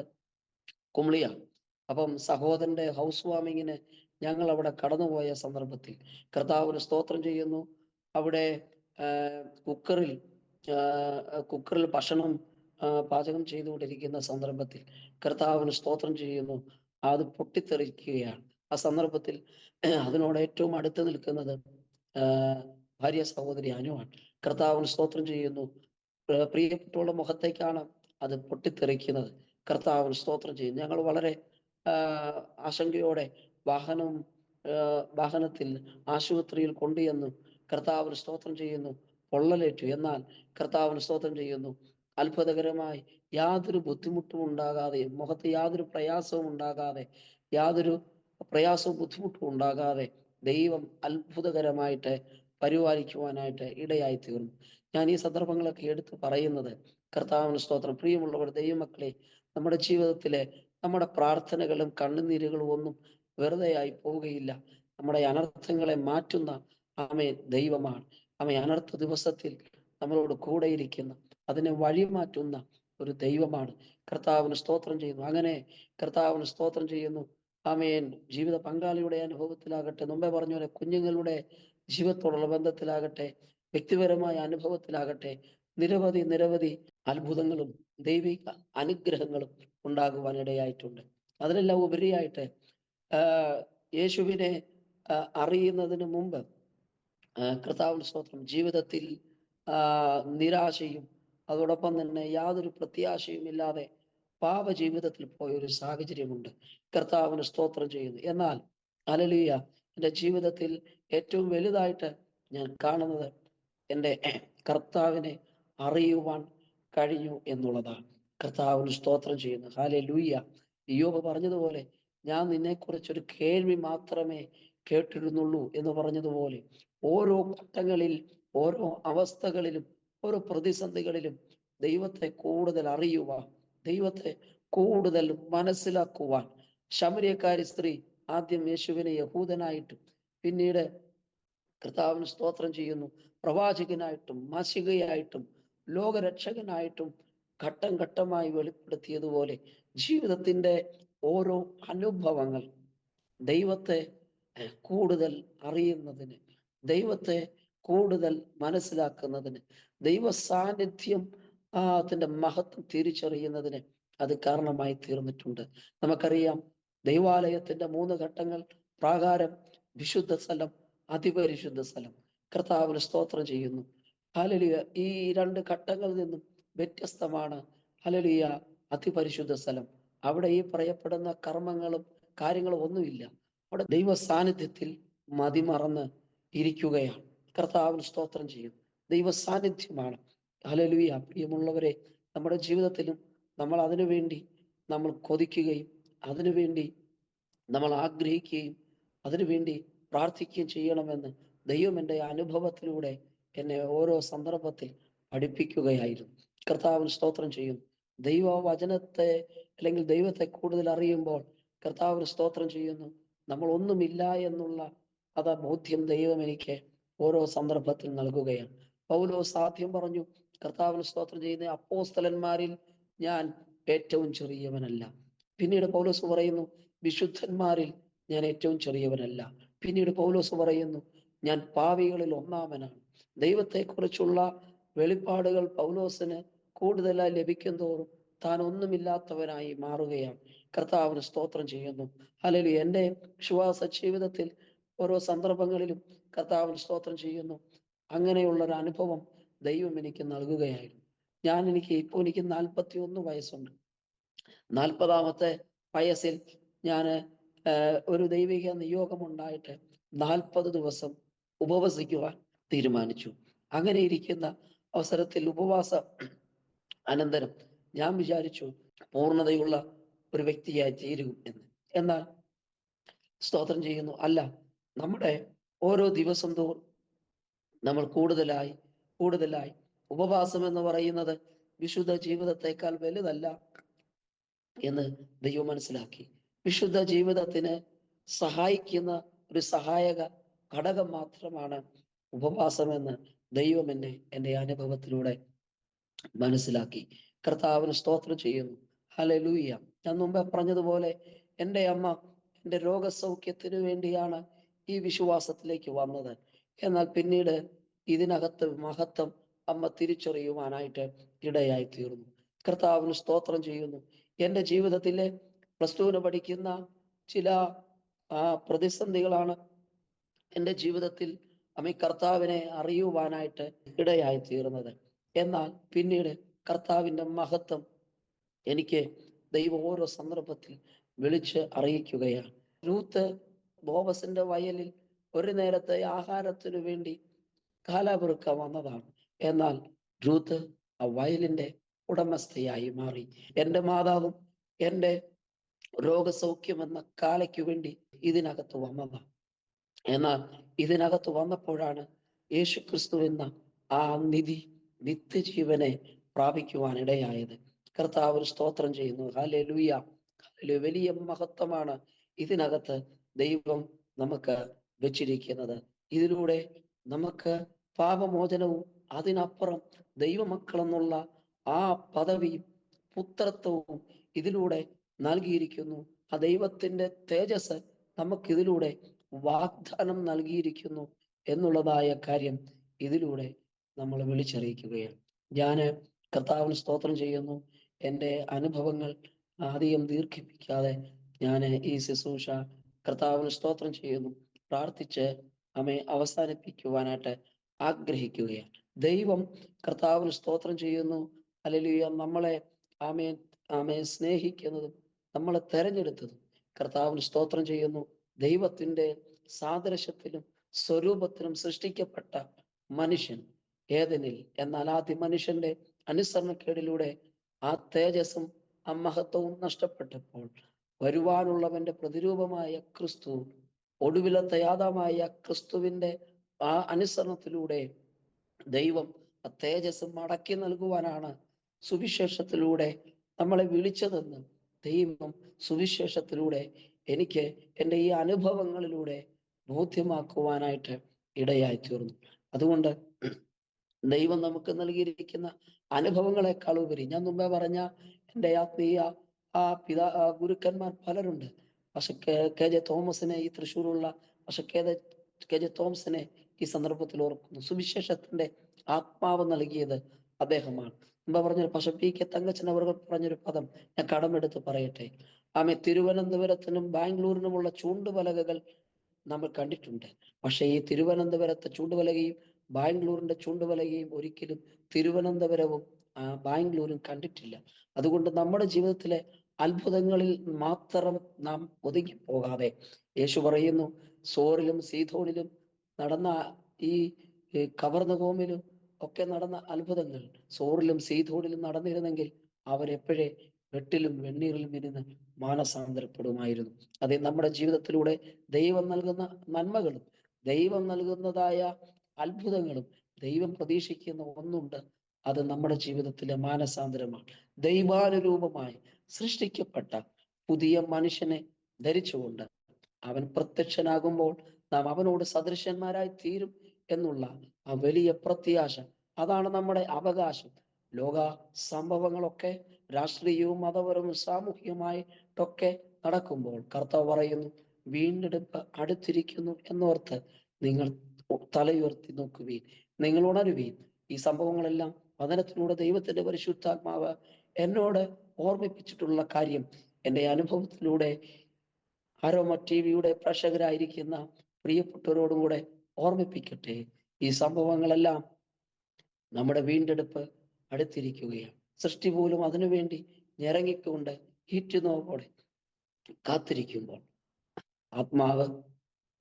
കുമളിയാണ്. അപ്പം സഹോദരന്റെ ഹൗസ് വാമിങ്ങിന് ഞങ്ങൾ അവിടെ കടന്നുപോയ സന്ദർഭത്തിൽ കർത്താവിന് സ്തോത്രം ചെയ്യുന്നു. അവിടെ കുക്കറിൽ ഭക്ഷണം പാചകം ചെയ്തുകൊണ്ടിരിക്കുന്ന സന്ദർഭത്തിൽ കർത്താവിന് സ്തോത്രം ചെയ്യുന്നു, അത് പൊട്ടിത്തെറിക്കുകയാണ്. ആ സന്ദർഭത്തിൽ അതിനോട് ഏറ്റവും അടുത്ത് നിൽക്കുന്നത് ഭാര്യ സഹോദരി അനുവാണ്. കർത്താവിന് സ്തോത്രം ചെയ്യുന്നു. പ്രിയപ്പെട്ടവളുടെ മുഖത്തേക്കാണ് അത് പൊട്ടിത്തെറിക്കുന്നത്. കർത്താവിന് സ്തോത്രം ചെയ്യുന്നു. ഞങ്ങൾ വളരെ ആശങ്കയോടെ വാഹനത്തിൽ ആശുപത്രിയിൽ കൊണ്ടുചെന്നു. കർത്താവിന് സ്തോത്രം ചെയ്യുന്നു. പൊള്ളലേറ്റു. എന്നാൽ കർത്താവിന് സ്തോത്രം ചെയ്യുന്നു, അത്ഭുതകരമായി യാതൊരു ബുദ്ധിമുട്ടും ഉണ്ടാകാതെ, മുഖത്ത് യാതൊരു പ്രയാസവും ഉണ്ടാകാതെ, യാതൊരു പ്രയാസവും ബുദ്ധിമുട്ടും ഉണ്ടാകാതെ ദൈവം അത്ഭുതകരമായിട്ട് പരിപാലിക്കുവാനായിട്ട് ഇടയായി തീർന്നു. ഞാൻ ഈ സന്ദർഭങ്ങളൊക്കെ എടുത്തു പറയുന്നത് കർത്താവിന് സ്തോത്രം. പ്രിയമുള്ളവർ, ദൈവമക്കളെ, നമ്മുടെ ജീവിതത്തിലെ നമ്മുടെ പ്രാർത്ഥനകളും കണ്ണുനീരുകളും ഒന്നും വെറുതെയായി പോവുകയില്ല. നമ്മുടെ അനർത്ഥങ്ങളെ മാറ്റുന്ന ദൈവമാണ്. അനർത്ഥ ദിവസത്തിൽ നമ്മളോട് കൂടെയിരിക്കുന്ന, അതിനെ വഴിമാറ്റുന്ന ഒരു ദൈവമാണ്. കർത്താവിന് സ്തോത്രം ചെയ്യുന്നു. അങ്ങനെ കർത്താവിന് സ്തോത്രം ചെയ്യുന്നു. ജീവിത പങ്കാളിയുടെ അനുഭവത്തിലാകട്ടെ, മുമ്പേ പറഞ്ഞ പോലെ കുഞ്ഞുങ്ങളുടെ ജീവിതത്തോടുള്ള ബന്ധത്തിലാകട്ടെ, വ്യക്തിപരമായ അനുഭവത്തിലാകട്ടെ, നിരവധി അത്ഭുതങ്ങളും ദൈവിക അനുഗ്രഹങ്ങളും ഉണ്ടാകുവാൻ ഇടയായിട്ടുണ്ട്. അതിനെല്ലാം ഉപരിയായിട്ട് യേശുവിനെ അറിയുന്നതിന് മുമ്പ് കർത്താവിന് സ്തോത്രം, ജീവിതത്തിൽ നിരാശയും അതോടൊപ്പം തന്നെ യാതൊരു പ്രത്യാശയും ഇല്ലാതെ പാപജീവിതത്തിൽ പോയ ഒരു സാഹചര്യമുണ്ട്. കർത്താവിന് സ്തോത്രം ചെയ്യുന്നു. എന്നാൽ ഹല്ലേലൂയ, എൻ്റെ ജീവിതത്തിൽ ഏറ്റവും വലുതായിട്ട് ഞാൻ കാണുന്നത് എൻ്റെ കർത്താവിനെ അറിയുവാൻ കഴിഞ്ഞു എന്നുള്ളതാണ്. കർത്താവിന് സ്തോത്രം ചെയ്യുന്നു. ഹല്ലേലൂയ. ഇയ്യോബ് പറഞ്ഞതുപോലെ, ഞാൻ നിന്നെക്കുറിച്ചൊരു കേൾവി മാത്രമേ കേട്ടിരുന്നുള്ളൂ എന്ന് പറഞ്ഞതുപോലെ, ഓരോ ഘട്ടങ്ങളിൽ, ഓരോ അവസ്ഥകളിലും, ഓരോ പ്രതിസന്ധികളിലും ദൈവത്തെ കൂടുതൽ അറിയുവാൻ, ദൈവത്തെ കൂടുതൽ മനസ്സിലാക്കുവാൻ, ശമര്യക്കാരി സ്ത്രീ ആദ്യം യേശുവിനെ യഹൂദനായിട്ടും പിന്നീട് കർത്താവിന് സ്തോത്രം ചെയ്യുന്നു പ്രവാചകനായിട്ടും മശികയായിട്ടും ലോകരക്ഷകനായിട്ടും ഘട്ടം ഘട്ടമായി വെളിപ്പെടുത്തിയതുപോലെ, ജീവിതത്തിന്റെ ഓരോ അനുഭവങ്ങൾ ദൈവത്തെ കൂടുതൽ അറിയുന്നതിന്, ദൈവത്തെ കൂടുതൽ മനസ്സിലാക്കുന്നതിന്, ദൈവ സാന്നിധ്യം അതിന്റെ മഹത്വം തിരിച്ചറിയുന്നതിന് അത് കാരണമായി തീർന്നിട്ടുണ്ട്. നമുക്കറിയാം, ദൈവാലയത്തിന്റെ 3 ഘട്ടങ്ങൾ പ്രാകാരം, വിശുദ്ധ സ്ഥലം, അതിപരിശുദ്ധ സ്ഥലം. കർത്താവിന് സ്തോത്രം ചെയ്യുന്നു. ഹല്ലേലൂയ. ഈ 2 ഘട്ടങ്ങളിൽ നിന്നും വ്യത്യസ്തമാണ് ഹല്ലേലൂയ അതിപരിശുദ്ധ സ്ഥലം. അവിടെ ഈ പറയപ്പെടുന്ന കർമ്മങ്ങളും കാര്യങ്ങളും ഒന്നുമില്ല. അവിടെ ദൈവ സാന്നിധ്യത്തിൽ മതിമറന്ന് ഇരിക്കുകയാണ്. കർത്താവിന് സ്തോത്രം ചെയ്യുന്നു. ദൈവ സാന്നിധ്യമാണ്. ഹല്ലേലൂയ. പ്രിയമുള്ളവരെ, നമ്മുടെ ജീവിതത്തിലും നമ്മൾ അതിനുവേണ്ടി നമ്മൾ കൊതിക്കുകയും അതിനുവേണ്ടി നമ്മൾ ആഗ്രഹിക്കുകയും അതിനുവേണ്ടി പ്രാർത്ഥിക്കുകയും ചെയ്യണമെന്ന് ദൈവം എൻ്റെ അനുഭവത്തിലൂടെ എന്നെ ഓരോ സന്ദർഭത്തിൽ പഠിപ്പിക്കുകയായിരുന്നു. കർത്താവിന് സ്തോത്രം ചെയ്യുന്നു. ദൈവവചനത്തെ അല്ലെങ്കിൽ ദൈവത്തെ കൂടുതൽ അറിയുമ്പോൾ കർത്താവിന് സ്തോത്രം ചെയ്യുന്നു, നമ്മൾ ഒന്നുമില്ല എന്നുള്ള ബോധ്യം ദൈവം എനിക്ക് ഓരോ സന്ദർഭത്തിൽ നൽകുകയാണ്. പൗലോസ് ആദ്യം പറഞ്ഞു, കർത്താവിന് സ്തോത്രം ചെയ്യുന്ന അപ്പോസ്തലന്മാരിൽ ഞാൻ ഏറ്റവും ചെറിയവനല്ല. പിന്നീട് പൗലോസ് പറയുന്നു, വിശുദ്ധന്മാരിൽ ഞാൻ ഏറ്റവും ചെറിയവനല്ല. പിന്നീട് പൗലോസ് പറയുന്നു, ഞാൻ പാപികളിൽ ഒന്നാമനാണ്. ദൈവത്തെക്കുറിച്ചുള്ള വെളിപ്പാടുകൾ പൗലോസിന് കൂടുതലായി ലഭിക്കും തോറും താൻ ഒന്നുമില്ലാത്തവനായി മാറുകയാണ്. കർത്താവിന് സ്തോത്രം ചെയ്യുന്നു. ഹല്ലേലൂയ. എൻ്റെ വിശ്വാസ ജീവിതത്തിൽ ഓരോ സന്ദർഭങ്ങളിലും കർത്താവിന് സ്തോത്രം ചെയ്യുന്നു, അങ്ങനെയുള്ള ഒരു അനുഭവം ദൈവം എനിക്ക് നൽകുകയായിരുന്നു. എനിക്ക് 41 വയസ്സുണ്ട്. 40ാമത്തെ വയസ്സിൽ ഞാൻ ഒരു ദൈവിക നിയോഗം ഉണ്ടായിട്ട് 40 ദിവസം ഉപവസിക്കുവാൻ തീരുമാനിച്ചു. അങ്ങനെ ഇരിക്കുന്ന അവസരത്തിൽ ഉപവാസ അനന്തരം ഞാൻ വിചാരിച്ചു പൂർണ്ണതയുള്ള ഒരു വ്യക്തിയായി തീരും എന്ന്. എന്നാൽ സ്തോത്രം ചെയ്യുന്നു, അല്ല, നമ്മുടെ ഓരോ ദിവസം തോറും നമ്മൾ കൂടുതലായി കൂടുതലായി ഉപവാസം എന്ന് പറയുന്നത് വിശുദ്ധ ജീവിതത്തെക്കാൾ വലുതല്ല എന്ന് ദൈവം മനസ്സിലാക്കി. വിശുദ്ധ ജീവിതത്തിന് സഹായിക്കുന്ന ഒരു സഹായക ഘടകം മാത്രമാണ് ഉപവാസമെന്ന് ദൈവം എൻ്റെ അനുഭവത്തിലൂടെ മനസ്സിലാക്കി. കർത്താവിന് സ്തോത്രം ചെയ്യുന്നു. ഹല്ലേലൂയ. ഞാൻ മുമ്പേ പറഞ്ഞതുപോലെ എൻ്റെ അമ്മ എൻ്റെ രോഗസൗഖ്യത്തിന് വേണ്ടിയാണ് ഈ വിശ്വാസത്തിലേക്ക് വന്നത്. എന്നാൽ പിന്നീട് ഇതിനകത്ത് മഹത്വം അമ്മ തിരിച്ചറിയുവാനായിട്ട് ഇടയായി തീർന്നു. കർത്താവിന് സ്തോത്രം ചെയ്യുന്നു. എൻ്റെ ജീവിതത്തിലെ +2 പഠിക്കുന്ന ചില പ്രതിസന്ധികളാണ് എൻ്റെ ജീവിതത്തിൽ കർത്താവിനെ അറിയുവാനായിട്ട് ഇടയായി തീർന്നത്. എന്നാൽ പിന്നീട് കർത്താവിൻ്റെ മഹത്വം എനിക്ക് ദൈവം ഓരോ സന്ദർഭത്തിൽ വിളിച്ച് അറിയിക്കുകയാണ്. രൂത്ത് ബോവസിന്റെ വയലിൽ ഒരു നേരത്തെ ആഹാരത്തിനു വേണ്ടി കാലാപെറുക്കാൻ വന്നതാണ്. എന്നാൽ രൂത്ത് ആ വയലിന്റെ ഉടമസ്ഥയായി മാറി. എൻ്റെ മാതാവും എൻ്റെ രോഗസൗഖ്യം എന്ന കാലയ്ക്ക് വേണ്ടി ഇതിനകത്ത് വന്നതാണ്. എന്നാൽ ഇതിനകത്ത് വന്നപ്പോഴാണ് യേശുക്രിസ്തു എന്ന ആ നിത്യജീവനെ പ്രാപിക്കുവാൻ ഇടയായത്. കർത്താവിന് സ്തോത്രം ചെയ്യുന്നു. ഹല്ലേലൂയ. വലിയ മഹത്വമാണ് ഇതിനകത്ത് ദൈവം നമുക്ക് വെച്ചിരിക്കുന്നത്. ഇതിലൂടെ നമുക്ക് പാപമോചനവും അതിനപ്പുറം ദൈവമക്കൾ എന്നുള്ള ആ പദവിയും പുത്രത്വവും ഇതിലൂടെ നൽകിയിരിക്കുന്നു. ആ ദൈവത്തിന്റെ തേജസ് നമുക്കിതിലൂടെ വാഗ്ദാനം നൽകിയിരിക്കുന്നു എന്നുള്ളതായ കാര്യം ഇതിലൂടെ നമ്മൾ വിളിച്ചറിയിക്കുകയാണ്. ഞാൻ കർത്താവിന് സ്തോത്രം ചെയ്യുന്നു. എൻ്റെ അനുഭവങ്ങൾ അധികം ദീർഘിപ്പിക്കാതെ ഞാൻ ഈ ശുശ്രൂഷ കർത്താവിന് സ്തോത്രം ചെയ്യുന്നു പ്രാർത്ഥിച്ച് അവസാനിപ്പിക്കുവാനായിട്ട് ആഗ്രഹിക്കുകയാണ്. ദൈവം കർത്താവിന് സ്തോത്രം ചെയ്യുന്നു. ഹല്ലേലൂയ. നമ്മളെ ആമേൻ സ്നേഹിക്കുന്നതും നമ്മളെ തെരഞ്ഞെടുത്തതും കർത്താവിന് സ്തോത്രം ചെയ്യുന്നു. ദൈവത്തിന്റെ സാദൃശ്യത്തിലും സ്വരൂപത്തിലും സൃഷ്ടിക്കപ്പെട്ട മനുഷ്യൻ ഏദനിൽ, എന്നാൽ ആദ്യ മനുഷ്യന്റെ അനുസരണക്കേടിലൂടെ ആ തേജസ്സും ആ മഹത്വവും നഷ്ടപ്പെട്ടപ്പോൾ വരുവാനുള്ളവന്റെ പ്രതിരൂപമായ ക്രിസ്തു, ഒടുവിലത്തെ യാഥാമായ ക്രിസ്തുവിന്റെ ആ അനുസരണത്തിലൂടെ ദൈവം ആ തേജസ് മടക്കി നൽകുവാനാണ് സുവിശേഷത്തിലൂടെ നമ്മളെ വിളിച്ചതെന്ന് ദൈവം സുവിശേഷത്തിലൂടെ എനിക്ക് എൻ്റെ ഈ അനുഭവങ്ങളിലൂടെ ബോധ്യമാക്കുവാനായിട്ട് ഇടയായി തീർന്നു. അതുകൊണ്ട് ദൈവം നമുക്ക് നൽകിയിരിക്കുന്ന അനുഭവങ്ങളെക്കാൾ ഉപരി, ഞാൻ മുമ്പേ പറഞ്ഞ എൻ്റെ ആത്മീയ ഗുരുക്കന്മാർ പലരുണ്ട്. പക്ഷെ കെ ജെ തോമസിനെ, ഈ തൃശ്ശൂരുള്ള പക്ഷെ കെ ജെ തോമസിനെ ഈ സന്ദർഭത്തിൽ ഓർക്കുന്നു. സുവിശേഷത്തിന്റെ ആത്മാവ് നൽകിയത് അദ്ദേഹമാണ്. മുമ്പ് പറഞ്ഞൊരു പക്ഷെ പി കെ തങ്കച്ചൻ അവർ പറഞ്ഞൊരു പദം ഞാൻ കടമെടുത്ത് പറയട്ടെ. തിരുവനന്തപുരത്തിനും ബാംഗ്ലൂരിനുമുള്ള ചൂണ്ടുപലകകൾ നമ്മൾ കണ്ടിട്ടുണ്ട്. പക്ഷെ ഈ തിരുവനന്തപുരത്തെ ചൂണ്ടുപലകയും ബാംഗ്ലൂരിന്റെ ചൂണ്ടുപലകയും ഒരിക്കലും തിരുവനന്തപുരവും ബാംഗ്ലൂരും കണ്ടിട്ടില്ല. അതുകൊണ്ട് നമ്മുടെ ജീവിതത്തിലെ അത്ഭുതങ്ങളിൽ മാത്രം നാം ഒതുങ്ങി പോകാതെ, യേശു പറയുന്നു, സോറിലും സീതോനിലും നടന്ന ഈ കവർന്നകോമിലും ഒക്കെ നടന്ന അത്ഭുതങ്ങൾ സോറിലും സീതോനിലും നടന്നിരുന്നെങ്കിൽ അവരെപ്പോഴേ വെട്ടിലും വെണ്ണീറിലും ഇരുന്ന് മാനസാന്തരപ്പെടുമായിരുന്നു. അതേ, നമ്മുടെ ജീവിതത്തിലൂടെ ദൈവം നൽകുന്ന നന്മകളും ദൈവം നൽകുന്നതായ അത്ഭുതങ്ങളും ദൈവം പ്രതീക്ഷിക്കുന്ന ഒന്നുണ്ട്. അത് നമ്മുടെ ജീവിതത്തിലെ മാനസാന്തരമാണ്. ദൈവാനുരൂപമായി സൃഷ്ടിക്കപ്പെട്ട പുതിയ മനുഷ്യനെ ധരിച്ചുകൊണ്ട് അവൻ പ്രത്യക്ഷനാകുമ്പോൾ നാം അവനോട് സദൃശന്മാരായി തീരും എന്നുള്ള ആ വലിയ പ്രത്യാശ, അതാണ് നമ്മുടെ അവകാശം. ലോക സംഭവങ്ങളൊക്കെ രാഷ്ട്രീയവും മതപരവും സാമൂഹികമായിട്ടൊക്കെ നടക്കുമ്പോൾ കർത്താവ് പറയുന്നു, വീണ്ടെടുപ്പ് അടുത്തിരിക്കുന്നു എന്നോർത്ത് നിങ്ങൾ തലയുയർത്തി നോക്കുവീൻ, നിങ്ങൾ ഉണരുവീൻ. ഈ സംഭവങ്ങളെല്ലാം വചനത്തിലൂടെ ദൈവത്തിന്റെ പരിശുദ്ധാത്മാവ് എന്നോട് ഓർമ്മിപ്പിച്ചിട്ടുള്ള കാര്യം എൻ്റെ അനുഭവത്തിലൂടെ ആരോമ ടിവിയുടെ പ്രേക്ഷകരായിരിക്കുന്ന പ്രിയപ്പെട്ടവരോടും കൂടെ ഓർമ്മിപ്പിക്കട്ടെ. ഈ സംഭവങ്ങളെല്ലാം നമ്മുടെ വീണ്ടെടുപ്പ് അടുത്തിരിക്കുകയാണ്. സൃഷ്ടി പോലും അതിനുവേണ്ടി ഞെരങ്ങിക്കൊണ്ട് ഈറ്റുനോവോടെ കാത്തിരിക്കുമ്പോൾ, ആത്മാവ്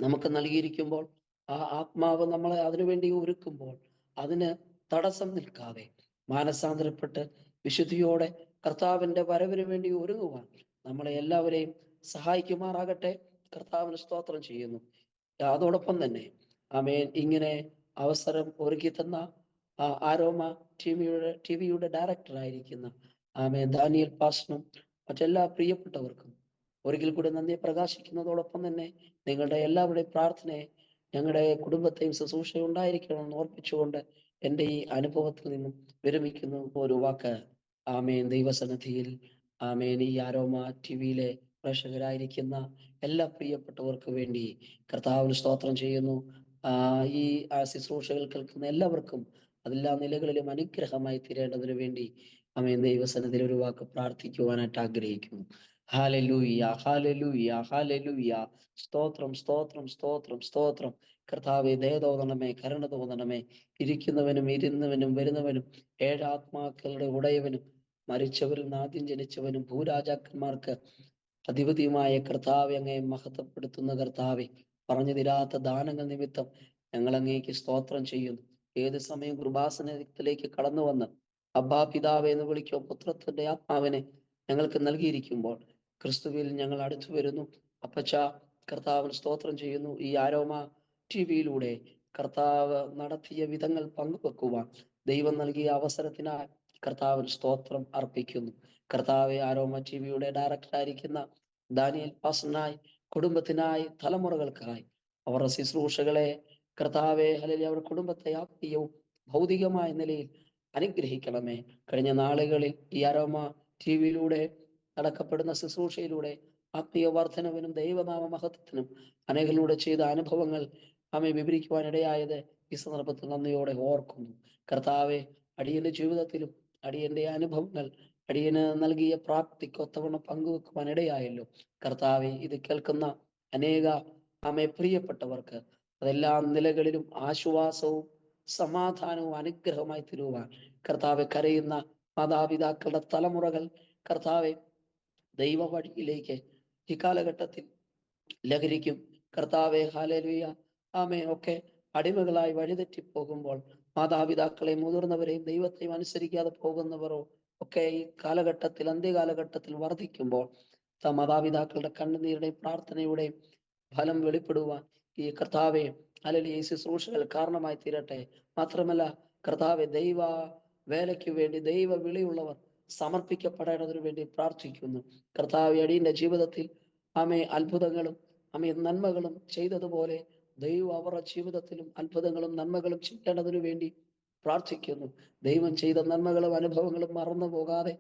നമുക്ക് നൽകിയിരിക്കുമ്പോൾ, ആ ആത്മാവ് നമ്മളെ അതിനുവേണ്ടി ഒരുക്കുമ്പോൾ, അതിന് തടസ്സം നിൽക്കാതെ മാനസാന്തരപ്പെട്ട് വിശുദ്ധിയോടെ കർത്താവിന്റെ വരവിന് വേണ്ടി ഒരുങ്ങുവാൻ നമ്മളെ എല്ലാവരെയും സഹായിക്കുമാറാകട്ടെ. കർത്താവിന് സ്തോത്രം ചെയ്യുന്നു. അതോടൊപ്പം തന്നെ ഇങ്ങനെ അവസരം ഒരുക്കി തന്ന ആരോമ ടിവിയുടെ ഡയറക്ടർ ആയിരിക്കുന്ന ദാനിയൽ പാസ്റ്ററും മറ്റെല്ലാ പ്രിയപ്പെട്ടവർക്കും ഒരിക്കൽ കൂടി നന്ദി പ്രകാശിക്കുന്നതോടൊപ്പം തന്നെ നിങ്ങളുടെ എല്ലാവരുടെയും പ്രാർത്ഥനയെ ഞങ്ങളുടെ കുടുംബത്തെയും ശുശ്രൂഷ ഉണ്ടായിരിക്കണമെന്ന് ഓർപ്പിച്ചുകൊണ്ട് എൻ്റെ ഈ അനുഭവത്തിൽ നിന്നും വിരമിക്കുന്നു. ഒരു വാക്ക് ദൈവസന്നിധിയിൽ ഈ ആരോമ ടിവിയിലെ പ്രേക്ഷകരായിരിക്കുന്ന എല്ലാ പ്രിയപ്പെട്ടവർക്ക് വേണ്ടി കർത്താവിന് സ്തോത്രം ചെയ്യുന്നു. ഈ ശുശ്രൂഷകൾ കേൾക്കുന്ന എല്ലാവർക്കും അതെല്ലാ നിലകളിലും അനുഗ്രഹമായി തീരേണ്ടതിനു വേണ്ടി ദൈവസന്നിധിയിൽ ഒരു വാക്ക് പ്രാർത്ഥിക്കുവാനായിട്ട് ആഗ്രഹിക്കുന്നു. Hallelujah, hallelujah, hallelujah. സ്തോത്രം, സ്തോത്രം, സ്തോത്രം, സ്തോത്രം. കർത്താവേ, ദയ തോന്നണമേ, കരുണ തോന്നണമേ. ഇരിക്കുന്നവനും ഇരുന്നവനും വരുന്നവനും ഏഴാത്മാക്കളുടെ ഉടയവനും മരിച്ചവരിൽ നിന്ന് ആദ്യം ജനിച്ചവനും ഭൂരാജാക്കന്മാർക്ക് അധിപതിയുമായ കർത്താവെ, അങ്ങേ മഹത്വപ്പെടുത്തുന്ന കർത്താവെ, പറഞ്ഞു തീരാത്ത ദാനങ്ങൾ നിമിത്തം ഞങ്ങൾ അങ്ങേക്ക് സ്തോത്രം ചെയ്യുന്നു. ഏത് സമയം കൃപാസനത്തിലേക്ക് കടന്നു വന്ന് അബ്ബാ പിതാവേ എന്ന് വിളിക്കോ പുത്രത്തിന്റെ ആത്മാവിനെ ഞങ്ങൾക്ക് നൽകിയിരിക്കുമ്പോൾ ക്രിസ്തുവിൽ ഞങ്ങൾ അടുത്തു വരുന്നു. അപ്പച്ച, കർത്താവിന് സ്തോത്രം ചെയ്യുന്നു. ഈ ആരോമ ടിവിയിലൂടെ കർത്താവ് നടത്തിയ വിധങ്ങൾ പങ്കുവെക്കുവാൻ ദൈവം നൽകിയ അവസരത്തിനായി കർത്താവിന് സ്തോത്രം അർപ്പിക്കുന്നു. കർത്താവെ, ആരോമ ടിവിയുടെ ഡയറക്ടറായിരിക്കുന്ന ദാനിയൽ പാസ്റ്ററിനായി, കുടുംബത്തിനായി, തലമുറകൾക്കായി, അവരുടെ ശുശ്രൂഷകളെ കർത്താവെ, അല്ലെങ്കിൽ അവരുടെ കുടുംബത്തെ ആത്മീയവും ഭൗതികമായ നിലയിൽ അനുഗ്രഹിക്കണമേ. കഴിഞ്ഞ നാളുകളിൽ ഈ ആരോമ ടിവിയിലൂടെ നടക്കപ്പെടുന്ന ശുശ്രൂഷയിലൂടെ ആത്മീയ വർധനവിനും ദൈവനാമ മഹത്വത്തിനും അനേകരിലൂടെ ചെയ്ത അനുഭവങ്ങൾ വിവരിക്കുവാനിടയായത് ഈ സന്ദർഭത്തിൽ നന്ദിയോടെ ഓർക്കുന്നു. കർത്താവെ, അടിയന്റെ ജീവിതത്തിലും അടിയന്റെ അനുഭവങ്ങൾ അടിയന് നൽകിയ പ്രാപ്തിക്കൊത്തവണ്ണം പങ്കുവെക്കുവാൻ ഇടയായല്ലോ. കർത്താവെ, ഇത് കേൾക്കുന്ന അനേക പ്രിയപ്പെട്ടവർക്ക് അതെല്ലാ നിലകളിലും ആശ്വാസവും സമാധാനവും അനുഗ്രഹമായി തീരുവാൻ കർത്താവെ, കരയുന്ന മാതാപിതാക്കളുടെ തലമുറകൾ കർത്താവെ ദൈവ വഴിയിലേക്ക് ഈ കാലഘട്ടത്തിൽ ലഹരിക്കും കർത്താവെ ഹല്ലേലൂയ ഒക്കെ അടിമകളായി വഴിതെറ്റി പോകുമ്പോൾ മാതാപിതാക്കളെ മുതിർന്നവരെയും ദൈവത്തെയും അനുസരിക്കാതെ പോകുന്നവരോ ഒക്കെ ഈ കാലഘട്ടത്തിൽ അന്ത്യകാലഘട്ടത്തിൽ വർദ്ധിക്കുമ്പോൾ മാതാപിതാക്കളുടെ കണ്ണുനീരുടെയും പ്രാർത്ഥനയുടെയും ഫലം വെളിപ്പെടുവാൻ ഈ കർത്താവെ അല്ലെങ്കിൽ ഈ ശുശ്രൂഷകൾ കാരണമായി തീരട്ടെ. മാത്രമല്ല കർത്താവെ, ദൈവ വേലയ്ക്ക് വേണ്ടി ദൈവ വിളിയുള്ളവർ സമർപ്പിക്കപ്പെടേണ്ടതിനു വേണ്ടി പ്രാർത്ഥിക്കുന്നു. കർത്താവെ, അടിയന്റെ ജീവിതത്തിൽ അത്ഭുതങ്ങളും നന്മകളും ചെയ്തതുപോലെ ദൈവം അവരുടെ ജീവിതത്തിലും അത്ഭുതങ്ങളും നന്മകളും ചെയ്യേണ്ടതിനു വേണ്ടി പ്രാർത്ഥിക്കുന്നു. ദൈവം ചെയ്ത നന്മകളും അനുഭവങ്ങളും മറന്നു പോകാതെ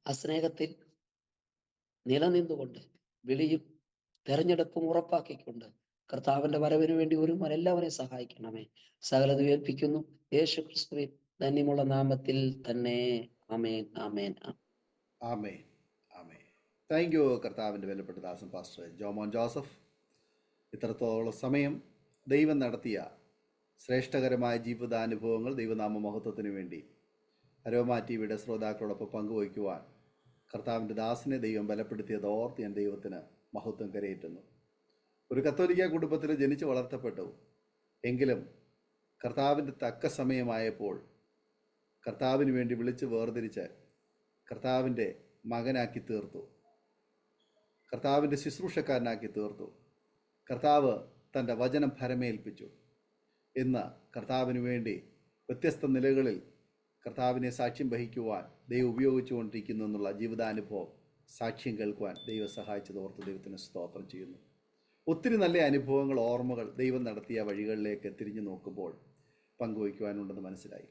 ആ സ്നേഹത്തിൽ നിലനിന്നുകൊണ്ട് വിളിയും തെരഞ്ഞെടുപ്പും ഉറപ്പാക്കിക്കൊണ്ട് കർത്താവിന്റെ വരവിന് വേണ്ടി ഒരുവൻ എല്ലാവരെയും സഹായിക്കണമേ. സകലത് ഏൽപ്പിക്കുന്നു യേശു ക്രിസ്തുവിൻ ധന്യമുള്ള നാമത്തിൽ തന്നെ. ആമേൻ, ആമേൻ, ആമേൻ, ആമേൻ. താങ്ക് യു കർത്താവിൻ്റെ വിലപ്പെട്ട ദാസൻ പാസ്റ്റർ ജോമോൻ ജോസഫ്. ഇത്രത്തോളം സമയം ദൈവം നടത്തിയ ശ്രേഷ്ഠകരമായ ജീവിതാനുഭവങ്ങൾ ദൈവനാമ മഹത്വത്തിന് വേണ്ടി അരോമ ടിവിയുടെ ശ്രോതാക്കളോടൊപ്പം പങ്കുവയ്ക്കുവാൻ കർത്താവിൻ്റെ ദാസനെ ദൈവം ബലപ്പെടുത്തിയത് ഓർത്ത് ഞാൻ ദൈവത്തിന് മഹത്വം കരയേറ്റുന്നു. ഒരു കത്തോലിക്ക കുടുംബത്തിൽ ജനിച്ച് വളർത്തപ്പെട്ടു. എങ്കിലും കർത്താവിൻ്റെ തക്ക സമയമായപ്പോൾ കർത്താവിന് വേണ്ടി വിളിച്ച് വേർതിരിച്ച് കർത്താവിൻ്റെ മകനാക്കി തീർത്തു, കർത്താവിൻ്റെ ശുശ്രൂഷക്കാരനാക്കി തീർത്തു. കർത്താവ് തൻ്റെ വചനം ഫലമേൽപ്പിച്ചു. ഇന്ന് കർത്താവിന് വേണ്ടി വ്യത്യസ്ത നിലകളിൽ കർത്താവിനെ സാക്ഷ്യം വഹിക്കുവാൻ ദൈവം ഉപയോഗിച്ചുകൊണ്ടിരിക്കുന്നു എന്നുള്ള ജീവിതാനുഭവം സാക്ഷ്യം കേൾക്കുവാൻ ദൈവം സഹായിച്ചത് ഓർത്ത് ദൈവത്തിന് സ്തോത്രം ചെയ്യുന്നു. ഒത്തിരി നല്ല അനുഭവങ്ങൾ, ഓർമ്മകൾ ദൈവം നടത്തിയ വഴികളിലേക്ക് തിരിഞ്ഞു നോക്കുമ്പോൾ പങ്കുവയ്ക്കുവാനുണ്ടെന്ന് മനസ്സിലായി.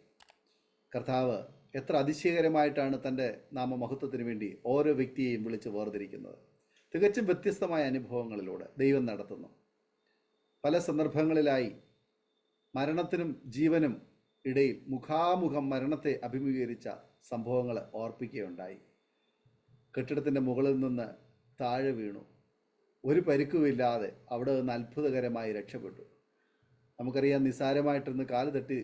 കർത്താവ് എത്ര അതിശയകരമായിട്ടാണ് തൻ്റെ നാമമഹത്വത്തിന് വേണ്ടി ഓരോ വ്യക്തിയെയും വിളിച്ച് വേർതിരിക്കുന്നത്. തികച്ചും വ്യത്യസ്തമായ അനുഭവങ്ങളിലൂടെ ദൈവം നടത്തുന്നു. പല സന്ദർഭങ്ങളിലായി മരണത്തിനും ജീവനും ഇടയിൽ മുഖാമുഖം മരണത്തെ അഭിമുഖീകരിച്ച സംഭവങ്ങൾ ഓർപ്പിക്കുകയുണ്ടായി. കെട്ടിടത്തിൻ്റെ മുകളിൽ നിന്ന് താഴെ വീണു, ഒരു പരിക്കുമില്ലാതെ അവിടെ നിന്ന് അത്ഭുതകരമായി രക്ഷപ്പെട്ടു. നമുക്കറിയാം, നിസ്സാരമായിട്ടിരുന്ന് കാല് തട്ടി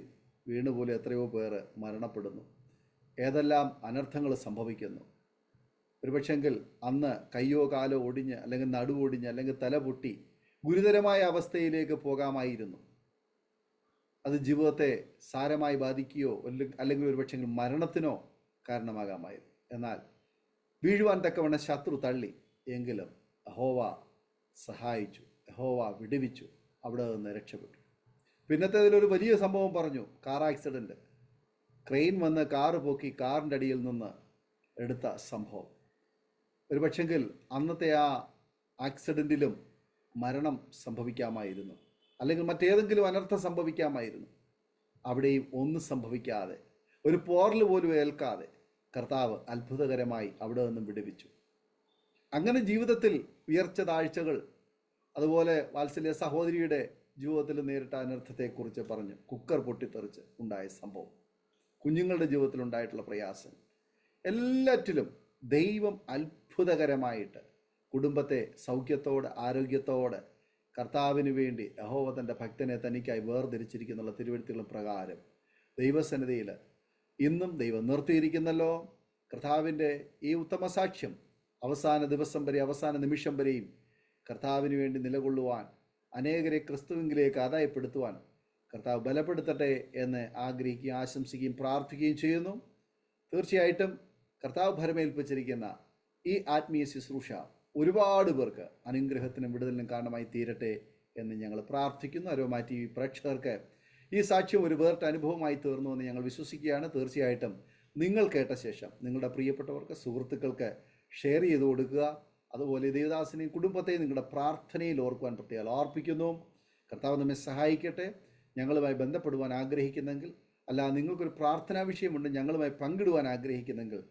വീണുപോലെ എത്രയോ പേർ മരണപ്പെടുന്നു. ഏതെല്ലാം അനർത്ഥങ്ങൾ സംഭവിക്കുന്നു. ഒരുപക്ഷെങ്കിൽ അന്ന് കയ്യോ കാലോ ഒടിഞ്ഞ് അല്ലെങ്കിൽ നടുവൊടിഞ്ഞ് അല്ലെങ്കിൽ തല പൊട്ടി ഗുരുതരമായ അവസ്ഥയിലേക്ക് പോകാമായിരുന്നു. അത് ജീവിതത്തെ സാരമായി ബാധിക്കുകയോ അല്ലെങ്കിൽ ഒരുപക്ഷെങ്കിൽ മരണത്തിനോ കാരണമാകാമായിരുന്നു. എന്നാൽ വീഴുവാൻ തക്കവണ്ണം ശത്രു തള്ളി. എങ്കിലും യഹോവ സഹായിച്ചു, യഹോവ വിടുവിച്ചു, അവിടെ നിന്ന് രക്ഷപ്പെട്ടു. പിന്നത്തേതിലൊരു വലിയ സംഭവം പറഞ്ഞു. Car accident. ക്രെയിൻ വന്ന് കാറ് പൊക്കി കാറിൻ്റെ അടിയിൽ നിന്ന് എടുത്ത സംഭവം. ഒരുപക്ഷെങ്കിൽ അന്നത്തെ ആ ആക്സിഡൻറ്റിലും മരണം സംഭവിക്കാമായിരുന്നു, അല്ലെങ്കിൽ മറ്റേതെങ്കിലും അനർത്ഥം സംഭവിക്കാമായിരുന്നു. അവിടെയും ഒന്നും സംഭവിക്കാതെ, ഒരു പോറൽ പോലും ഏൽക്കാതെ കർത്താവ് അത്ഭുതകരമായി അവിടെ നിന്നും വിടുവിച്ചു. അങ്ങനെ ജീവിതത്തിൽ ഉയർച്ച താഴ്ചകൾ, അതുപോലെ വാത്സല്യ സഹോദരിയുടെ ജീവിതത്തിൽ നേരിട്ട അനർത്ഥത്തെക്കുറിച്ച് പറഞ്ഞു. കുക്കർ പൊട്ടിത്തെറിച്ച് ഉണ്ടായ സംഭവം, കുഞ്ഞുങ്ങളുടെ ജീവിതത്തിൽ ഉണ്ടായിട്ടുള്ള പ്രയാസം, എല്ലാറ്റിലും ദൈവം അത്ഭുതകരമായിട്ട് കുടുംബത്തെ സൗഖ്യത്തോടെ ആരോഗ്യത്തോടെ കർത്താവിന് വേണ്ടി യഹോവ തൻ്റെ ഭക്തനെ തനിക്കായി വേർതിരിച്ചിരിക്കുന്നുള്ള തിരുവെഴുത്തുകൾ പ്രകാരം ദൈവസന്നിധിയിൽ ഇന്നും ദൈവം നിർത്തിയിരിക്കുന്നല്ലോ. കർത്താവിൻ്റെ ഈ ഉത്തമ സാക്ഷ്യം അവസാന ദിവസം വരെ, അവസാന നിമിഷം വരെയും കർത്താവിന് വേണ്ടി നിലകൊള്ളുവാൻ, അനേകരെ ക്രിസ്തുവിലേക്ക് ആദായപ്പെടുത്തുവാൻ കർത്താവ് ബലപ്പെടുത്തട്ടെ എന്ന് ആഗ്രഹിക്കുകയും ആശംസിക്കുകയും പ്രാർത്ഥിക്കുകയും ചെയ്യുന്നു. തീർച്ചയായിട്ടും കർത്താവ് ഭരമേൽപ്പിച്ചിരിക്കുന്ന ഈ ആത്മീയ ശുശ്രൂഷ ഒരുപാട് പേർക്ക് അനുഗ്രഹത്തിനും വിടുതലിനും കാരണമായി തീരട്ടെ എന്ന് ഞങ്ങൾ പ്രാർത്ഥിക്കുന്നു. അരോമ ടി വി പ്രേക്ഷകർക്ക് ഈ സാക്ഷ്യം ഒരു വേറിട്ട അനുഭവമായി തീർന്നു എന്ന് ഞങ്ങൾ വിശ്വസിക്കുകയാണ്. തീർച്ചയായിട്ടും നിങ്ങൾ കേട്ട ശേഷം നിങ്ങളുടെ പ്രിയപ്പെട്ടവർക്ക്, സുഹൃത്തുക്കൾക്ക് ഷെയർ ചെയ്ത് കൊടുക്കുക. അതുപോലെ ദേവദാസിനെയും കുടുംബത്തെയും നിങ്ങളുടെ പ്രാർത്ഥനയിൽ ഓർക്കുവാൻ പ്രത്യേകം ഓർപ്പിക്കുന്നു. കർത്താവ് നമ്മെ സഹായിക്കട്ടെ. ഞങ്ങളുമായി ബന്ധപ്പെടുവാൻ ആഗ്രഹിക്കുന്നെങ്കിൽ, അല്ല നിങ്ങൾക്കൊരു പ്രാർത്ഥനാ വിഷയമുണ്ട് ഞങ്ങളുമായി പങ്കിടുവാൻ ആഗ്രഹിക്കുന്നെങ്കിൽ,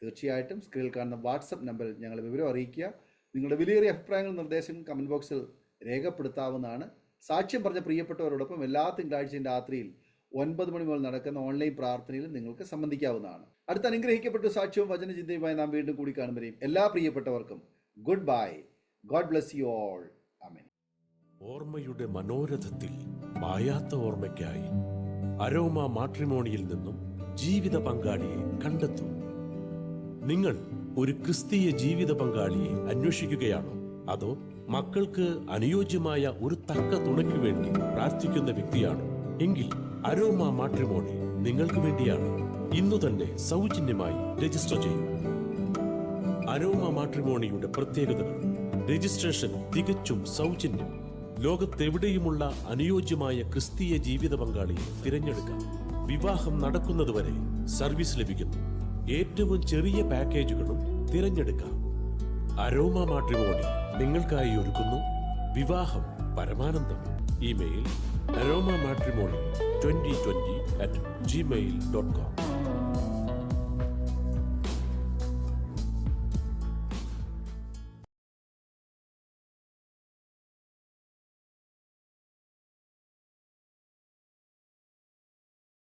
തീർച്ചയായിട്ടും സ്ക്രീനിൽ കാണുന്ന വാട്സപ്പ് നമ്പറിൽ ഞങ്ങളെ വിവരം അറിയിക്കുക. നിങ്ങളുടെ വിലയേറിയ അഭിപ്രായങ്ങളും നിർദ്ദേശങ്ങളും കമൻറ്റ് ബോക്സിൽ രേഖപ്പെടുത്താവുന്നതാണ്. സാക്ഷ്യം പറഞ്ഞ പ്രിയപ്പെട്ടവരോടൊപ്പം എല്ലാ തിങ്കളാഴ്ചയും രാത്രിയിൽ 9 മണി മുതൽ നടക്കുന്ന ഓൺലൈൻ പ്രാർത്ഥനയിൽ നിങ്ങൾക്ക് സംബന്ധിക്കാവുന്നതാണ്. അടുത്ത അനുഗ്രഹിക്കപ്പെട്ട സാക്ഷ്യവും വചനചിന്തയുമായി നാം വീണ്ടും കൂടി കാണുമ്പോഴേയും എല്ലാ പ്രിയപ്പെട്ടവർക്കും good bye. God bless you all. Amen. ഓർമ്മയുടെ മനോരഥത്തിൽ മായാത്ത ഓർമ്മയ്ക്കായി അരോമ മാട്രിമോണിയിൽ നിന്നും ജീവിത പങ്കാളിയെ കണ്ടെത്തൂ. നിങ്ങൾ ഒരു ക്രിസ്തീയ ജീവിത പങ്കാളിയെ അന്വേഷിക്കുകയാണോ? അതോ മക്കൾക്ക് അനുയോജ്യമായ ഒരു തക്ക തുണയ്ക്ക് വേണ്ടി പ്രാർത്ഥിക്കുന്ന വ്യക്തിയാണോ? എങ്കിൽ അരോമ മാട്രിമോണി നിങ്ങൾക്ക് വേണ്ടിയാണ്. ഇന്നു തന്നെ സൗജന്യമായി രജിസ്റ്റർ ചെയ്യൂ. അരോമ മാട്രിമോണിയുടെ പ്രത്യേകതകൾ: രജിസ്ട്രേഷൻ തികച്ചും സൗജന്യം. ലോകത്തെവിടെയുമുള്ള അനുയോജ്യമായ ക്രിസ്തീയ ജീവിത പങ്കാളിയെ തിരഞ്ഞെടുക്കാം. വിവാഹം നടക്കുന്നതുവരെ സർവീസ് ലഭിക്കുന്നു. ഏറ്റവും ചെറിയ പാക്കേജുകളും തിരഞ്ഞെടുക്കാം. അരോമ മാട്രിമോണി നിങ്ങൾക്കായി ഒരുക്കുന്നു വിവാഹം പരമാനന്ദം. Email aroma matrimony2020@gmail.com.